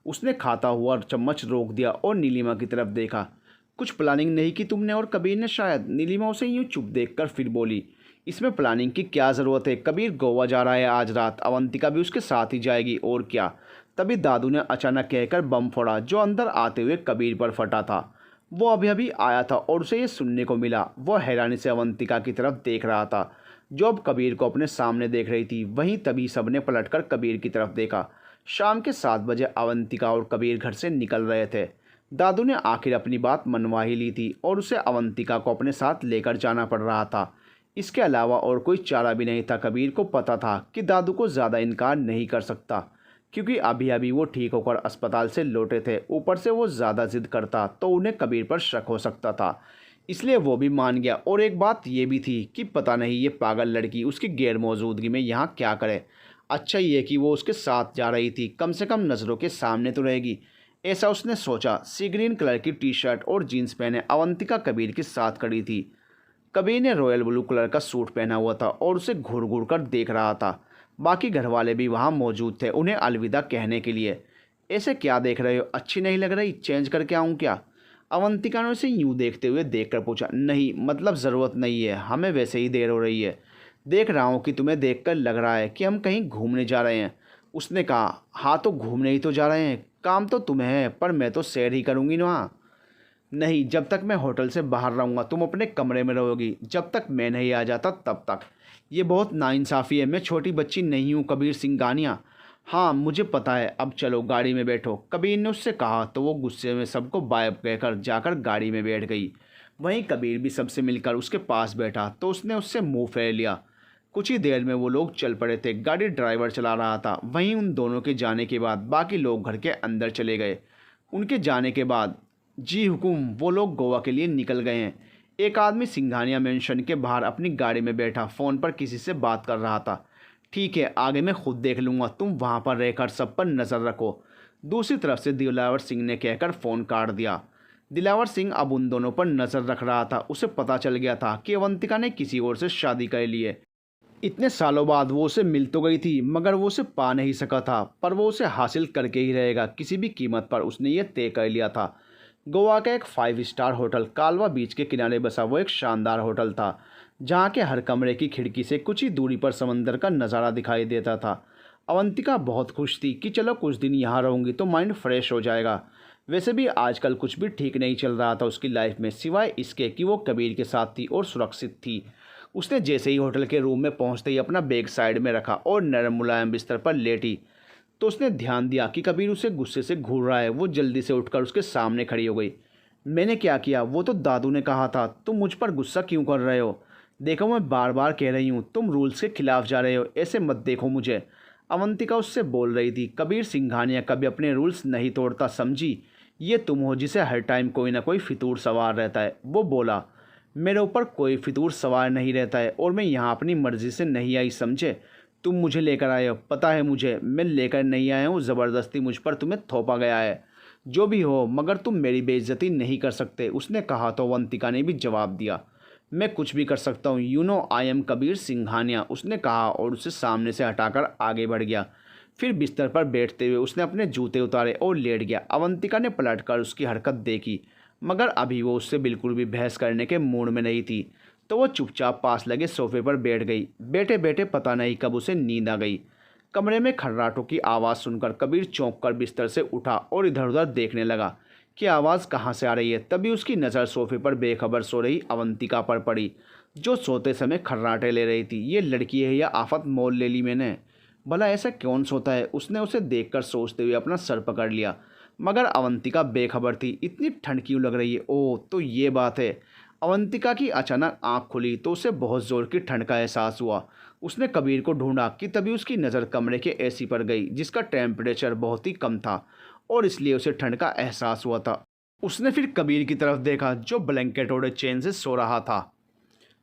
उसने खाता हुआ चम्मच रोक दिया और नीलिमा की तरफ देखा। कुछ प्लानिंग नहीं की तुमने और कबीर ने शायद? नीलिमा उसे यूं चुप देखकर फिर बोली। इसमें प्लानिंग की क्या ज़रूरत है? कबीर गोवा जा रहा है आज रात, अवंतिका भी उसके साथ ही जाएगी, और क्या। तभी दादू ने अचानक कहकर बम फोड़ा जो अंदर आते हुए कबीर पर फटा था। वो अभी अभी आया था और उसे ये सुनने को मिला। वो हैरानी से अवंतिका की तरफ देख रहा था, जो अब कबीर को अपने सामने देख रही थी। वहीं तभी सबने पलटकर कबीर की तरफ देखा। शाम के 7 बजे अवंतिका और कबीर घर से निकल रहे थे। दादू ने आखिर अपनी बात मनवा ही ली थी और उसे अवंतिका को अपने साथ लेकर जाना पड़ रहा था। इसके अलावा और कोई चारा भी नहीं था। कबीर को पता था कि दादू को ज़्यादा इनकार नहीं कर सकता, क्योंकि अभी अभी वो ठीक होकर अस्पताल से लौटे थे। ऊपर से वो ज़्यादा जिद करता तो उन्हें कबीर पर शक हो सकता था, इसलिए वो भी मान गया। और एक बात ये भी थी कि पता नहीं ये पागल लड़की उसकी गैर मौजूदगी में यहाँ क्या करे। अच्छा ये कि वो उसके साथ जा रही थी, कम से कम नज़रों के सामने तो रहेगी, ऐसा उसने सोचा। सी ग्रीन कलर की टी शर्ट और जीन्स पहने अवंतिका कबीर के साथ खड़ी थी। कबीर ने रॉयल ब्लू कलर का सूट पहना हुआ था और उसे घूर घूर कर देख रहा था। बाकी घर वाले भी वहाँ मौजूद थे, उन्हें अलविदा कहने के लिए। ऐसे क्या देख रहे हो, अच्छी नहीं लग रही, चेंज करके आऊँ क्या? अवंतिका ने उसे यूँ देखते हुए देखकर पूछा। नहीं, मतलब ज़रूरत नहीं है, हमें वैसे ही देर हो रही है। देख रहा हूँ कि तुम्हें देखकर लग रहा है कि हम कहीं घूमने जा रहे हैं। उसने कहा। हाँ तो घूमने ही तो जा रहे हैं, काम तो तुम्हें है, पर मैं तो सैर ही करूँगी ना वहाँ। नहीं, जब तक मैं होटल से बाहर रहूँगा तुम अपने कमरे में रहोगी, जब तक मैं नहीं आ जाता तब तक। ये बहुत नाइंसाफ़ी है, मैं छोटी बच्ची नहीं हूँ कबीर सिंघानिया। हाँ मुझे पता है, अब चलो गाड़ी में बैठो, कबीर ने उससे कहा। तो वो गुस्से में सबको बाय कहकर जाकर गाड़ी में बैठ गई। वहीं कबीर भी सबसे मिलकर उसके पास बैठा तो उसने उससे मुंह फेर लिया। कुछ ही देर में वो लोग चल पड़े थे। गाड़ी ड्राइवर चला रहा था। वहीं उन दोनों के जाने के बाद बाकी लोग घर के अंदर चले गए। उनके जाने के बाद जी हुकुम, वो लोग गोवा के लिए निकल गए हैं। एक आदमी सिंघानिया मेंशन के बाहर अपनी गाड़ी में बैठा फ़ोन पर किसी से बात कर रहा था। ठीक है, आगे मैं खुद देख लूँगा, तुम वहाँ पर रहकर सब पर नज़र रखो। दूसरी तरफ से दिलावर सिंह ने कहकर फ़ोन काट दिया। दिलावर सिंह अब उन दोनों पर नज़र रख रहा था। उसे पता चल गया था कि अवंतिका ने किसी और से शादी कर ली है। इतने सालों बाद वो उसे मिल तो गई थी, मगर वो उसे पा नहीं सका था, पर वो उसे हासिल करके ही रहेगा किसी भी कीमत पर। उसने ये तय कर लिया था। गोवा का एक 5 स्टार होटल कालवा बीच के किनारे बसा वो एक शानदार होटल था, जहाँ के हर कमरे की खिड़की से कुछ ही दूरी पर समंदर का नज़ारा दिखाई देता था। अवंतिका बहुत खुश थी कि चलो कुछ दिन यहाँ रहूँगी तो माइंड फ्रेश हो जाएगा। वैसे भी आजकल कुछ भी ठीक नहीं चल रहा था उसकी लाइफ में, सिवाय इसके कि वो कबीर के साथ थी और सुरक्षित थी। उसने जैसे ही होटल के रूम में पहुँचते ही अपना बैग साइड में रखा और नरम मुलायम बिस्तर पर लेटी तो उसने ध्यान दिया कि कबीर उसे गुस्से से घूर रहा है। वो जल्दी से उठकर उसके सामने खड़ी हो गई। मैंने क्या किया? वो तो दादू ने कहा था। तुम मुझ पर गुस्सा क्यों कर रहे हो? देखो मैं बार बार कह रही हूँ, तुम रूल्स के खिलाफ जा रहे हो, ऐसे मत देखो मुझे। अवंतिका उससे बोल रही थी। कबीर सिंघानिया कभी अपने रूल्स नहीं तोड़ता, समझी? ये तुम हो जिसे हर टाइम कोई ना कोई फितूर सवार रहता है। वो बोला। मेरे ऊपर कोई फितूर सवार नहीं रहता है और मैं यहाँ अपनी मर्ज़ी से नहीं आई, समझे? तुम मुझे लेकर आए हो, पता है मुझे। मैं लेकर नहीं आया हूँ, ज़बरदस्ती मुझ पर तुम्हें थोपा गया है। जो भी हो, मगर तुम मेरी बेइज्जती नहीं कर सकते, उसने कहा। तो अवंतिका ने भी जवाब दिया। मैं कुछ भी कर सकता हूँ, you know I am Kabir Singhania, उसने कहा और उसे सामने से हटाकर आगे बढ़ गया। फिर बिस्तर पर बैठते हुए उसने अपने जूते उतारे और लेट गया। अवंतिका ने पलटकर उसकी हरकत देखी, मगर अभी वो उससे बिल्कुल भी बहस करने के मूड में नहीं थी। तो वो चुपचाप पास लगे सोफे पर बैठ गई। बैठे बैठे पता नहीं कब उसे नींद आ गई। कमरे में खर्राटों की आवाज़ सुनकर कबीर चौंक कर बिस्तर से उठा और इधर उधर देखने लगा कि आवाज़ कहाँ से आ रही है। तभी उसकी नज़र सोफे पर बेखबर सो रही अवंतिका पर पड़ी, जो सोते समय खर्राटे ले रही थी। ये लड़की है या आफत मोल ले ली मैंने? भला ऐसा कौन सोता है? उसने उसे देखकर सोचते हुए अपना सर पकड़ लिया, मगर अवंतिका बेखबर थी। इतनी ठंड क्यों लग रही है? ओह तो ये बात है। अवंतिका की अचानक आंख खुली तो उसे बहुत ज़ोर की ठंड का एहसास हुआ। उसने कबीर को ढूंढा कि तभी उसकी नज़र कमरे के एसी पर गई, जिसका टेम्परेचर बहुत ही कम था और इसलिए उसे ठंड का एहसास हुआ था। उसने फिर कबीर की तरफ देखा, जो ब्लैंकेट ओढ़े चैन से सो रहा था।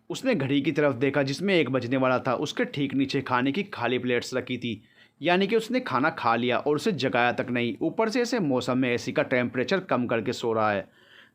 उसने घड़ी की तरफ देखा, जिसमें 1 बजने वाला था। उसके ठीक नीचे खाने की खाली प्लेट्स रखी थी, यानी कि उसने खाना खा लिया और उसे जगाया तक नहीं। ऊपर से ऐसे मौसम में एसी का टेम्परेचर कम करके सो रहा है,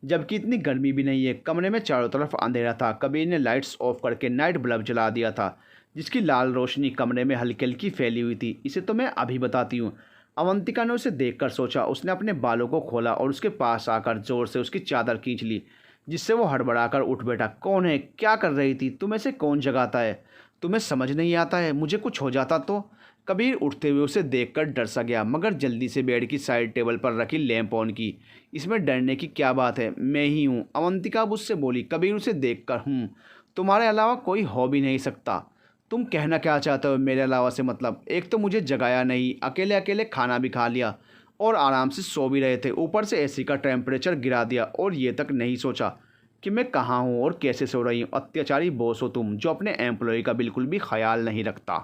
जबकि इतनी गर्मी भी नहीं है। कमरे में चारों तरफ अंधेरा था। कबीर ने लाइट्स ऑफ करके नाइट बल्ब जला दिया था, जिसकी लाल रोशनी कमरे में हल्की हल्की फैली हुई थी। इसे तो मैं अभी बताती हूँ। अवंतिका ने उसे देखकर सोचा। उसने अपने बालों को खोला और उसके पास आकर ज़ोर से उसकी चादर खींच ली, जिससे वो हड़बड़ाकर उठ बैठा। कौन है? क्या कर रही थी? तुम्हें से कौन जगाता है? तुम्हें समझ नहीं आता है? मुझे कुछ हो जाता तो? कबीर उठते हुए उसे देखकर डर सा गया, मगर जल्दी से बेड की साइड टेबल पर रखी लैंप ऑन की। इसमें डरने की क्या बात है, मैं ही हूँ, अवंतिका अब उससे बोली। कबीर उसे देखकर, तुम्हारे अलावा कोई हो भी नहीं सकता। तुम कहना क्या चाहते हो मेरे अलावा से? मतलब, एक तो मुझे जगाया नहीं, अकेले अकेले खाना भी खा लिया और आराम से सो भी रहे थे, ऊपर से एसी का टेम्परेचर गिरा दिया, और ये तक नहीं सोचा कि मैं कहाँ हूँ और कैसे सो रही हूँ। अत्याचारी बॉस हो तुम, जो अपने एम्प्लॉय का बिल्कुल भी ख्याल नहीं रखता।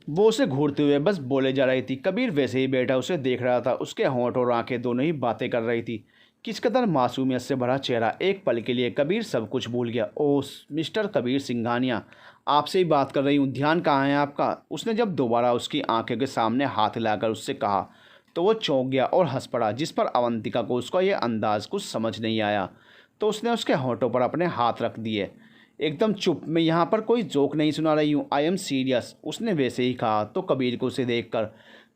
वो उसे घूरते हुए बस बोले जा रही थी। कबीर वैसे ही बैठा उसे देख रहा था। उसके होंठ और आंखें दोनों ही बातें कर रही थी। किस कदर मासूमियत से भरा चेहरा। एक पल के लिए कबीर सब कुछ भूल गया। ओह मिस्टर कबीर सिंघानिया, आपसे ही बात कर रही हूँ, ध्यान कहाँ है आपका? उसने जब दोबारा उसकी आंखों के सामने हाथ हिलाकर उससे कहा तो वो चौंक गया और हंस पड़ा, जिस पर अवंतिका को उसका यह अंदाज कुछ समझ नहीं आया। तो उसने उसके होंठों पर अपने हाथ रख दिए। एकदम चुप, मैं यहाँ पर कोई जोक नहीं सुना रही हूँ, आई एम सीरियस, उसने वैसे ही कहा। तो कबीर को उसे देखकर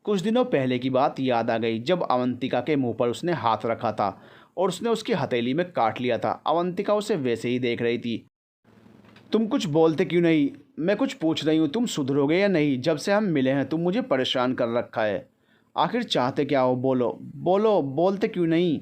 कुछ दिनों पहले की बात याद आ गई, जब अवंतिका के मुंह पर उसने हाथ रखा था और उसने उसकी हथेली में काट लिया था। अवंतिका उसे वैसे ही देख रही थी। तुम कुछ बोलते क्यों नहीं? मैं कुछ पूछ रही हूँ, तुम सुधरोगे या नहीं? जब से हम मिले हैं तुम मुझे परेशान कर रखा है। आखिर चाहते क्या हो? बोलो बोलो, बोलते क्यों नहीं?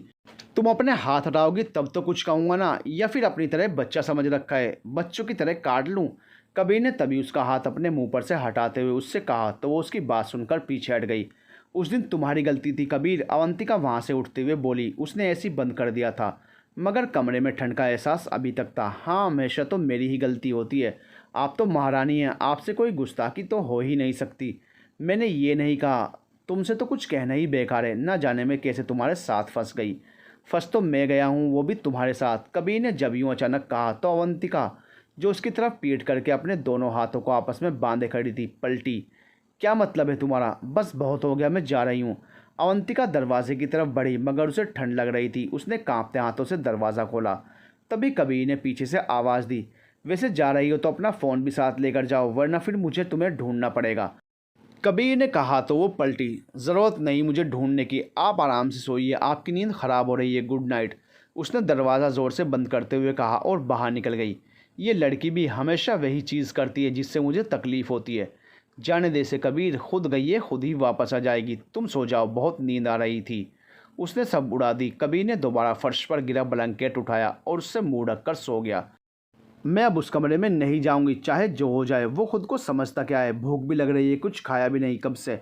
तुम अपने हाथ हटाओगी तब तो कुछ कहूँगा ना, या फिर अपनी तरह बच्चा समझ रखा है, बच्चों की तरह काट लूँ? कबीर ने तभी उसका हाथ अपने मुंह पर से हटाते हुए उससे कहा, तो वो उसकी बात सुनकर पीछे हट गई। उस दिन तुम्हारी गलती थी कबीर, अवंतिका वहाँ से उठते हुए बोली। उसने ऐसी बंद कर दिया था, मगर कमरे में ठंड का एहसास अभी तक था। हाँ, हमेशा तो मेरी ही गलती होती है। आप तो महारानी हैं, आपसे कोई गुस्ताखी तो हो ही नहीं सकती। मैंने ये नहीं कहा, तुमसे तो कुछ कहना ही बेकार है। ना जाने में कैसे तुम्हारे साथ फंस गई। फंस तो मैं गया हूँ, वो भी तुम्हारे साथ। कबीर ने जब यूँ अचानक कहा तो अवंतिका, जो उसकी तरफ पीट करके अपने दोनों हाथों को आपस में बांधे खड़ी थी, पलटी। क्या मतलब है तुम्हारा? बस बहुत हो गया, मैं जा रही हूँ। अवंतिका दरवाजे की तरफ बढ़ी, मगर उसे ठंड लग रही थी। उसने कांपते हाथों से दरवाज़ा खोला। तभी कबीर ने पीछे से आवाज़ दी, वैसे जा रही हो तो अपना फ़ोन भी साथ लेकर जाओ, वरना फिर मुझे तुम्हें ढूंढना पड़ेगा। कबीर ने कहा तो वो पलटी। ज़रूरत नहीं मुझे ढूंढने की, आप आराम से सोइए, आपकी नींद ख़राब हो रही है, गुड नाइट। उसने दरवाज़ा ज़ोर से बंद करते हुए कहा और बाहर निकल गई। ये लड़की भी हमेशा वही चीज़ करती है जिससे मुझे तकलीफ़ होती है। जाने दे से कबीर, खुद गई है खुद ही वापस आ जाएगी, तुम सो जाओ, बहुत नींद आ रही थी। उसने सब उड़ा दी। कबीर ने दोबारा फर्श पर गिरा ब्लैंकेट उठाया और उससे मुँह ढककर सो गया। मैं अब उस कमरे में नहीं जाऊंगी, चाहे जो हो जाए। वो खुद को समझता क्या है? भूख भी लग रही है, कुछ खाया भी नहीं कब से,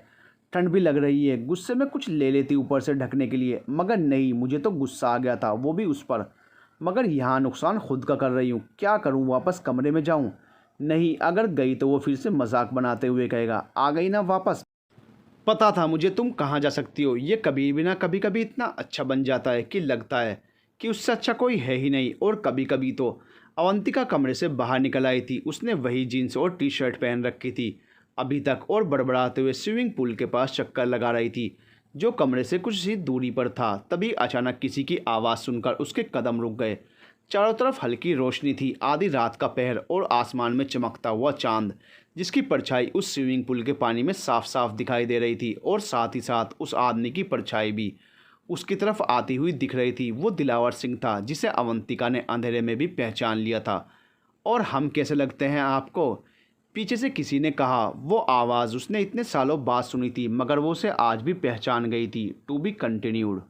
ठंड भी लग रही है। गुस्से में कुछ ले लेती ऊपर से ढकने के लिए, मगर नहीं, मुझे तो गुस्सा आ गया था, वो भी उस पर। मगर यहाँ नुकसान खुद का कर रही हूँ। क्या करूँ, वापस कमरे में जाऊँ? नहीं, अगर गई तो वो फिर से मजाक बनाते हुए कहेगा, आ गई ना वापस। पता था मुझे तुम कहाँ जा सकती हो। ये कबीर भी ना कभी कभी इतना अच्छा बन जाता है कि लगता है कि उससे अच्छा कोई है ही नहीं। और कभी कभी तो अवंतिका कमरे से बाहर निकल आई थी। उसने वही जीन्स और टी शर्ट पहन रखी थी अभी तक, और बड़बड़ाते हुए स्विमिंग पूल के पास चक्कर लगा रही थी, जो कमरे से कुछ ही दूरी पर था। तभी अचानक किसी की आवाज़ सुनकर उसके कदम रुक गए। चारों तरफ हल्की रोशनी थी, आधी रात का पहर, और आसमान में चमकता हुआ चांद, जिसकी परछाई उस स्विमिंग पूल के पानी में साफ साफ दिखाई दे रही थी। और साथ ही साथ उस आदमी की परछाई भी उसकी तरफ आती हुई दिख रही थी। वो दिलावर सिंह था, जिसे अवंतिका ने अंधेरे में भी पहचान लिया था। और हम कैसे लगते हैं आपको? पीछे से किसी ने कहा। वो आवाज़ उसने इतने सालों बाद सुनी थी, मगर वो उसे आज भी पहचान गई थी। To be continued.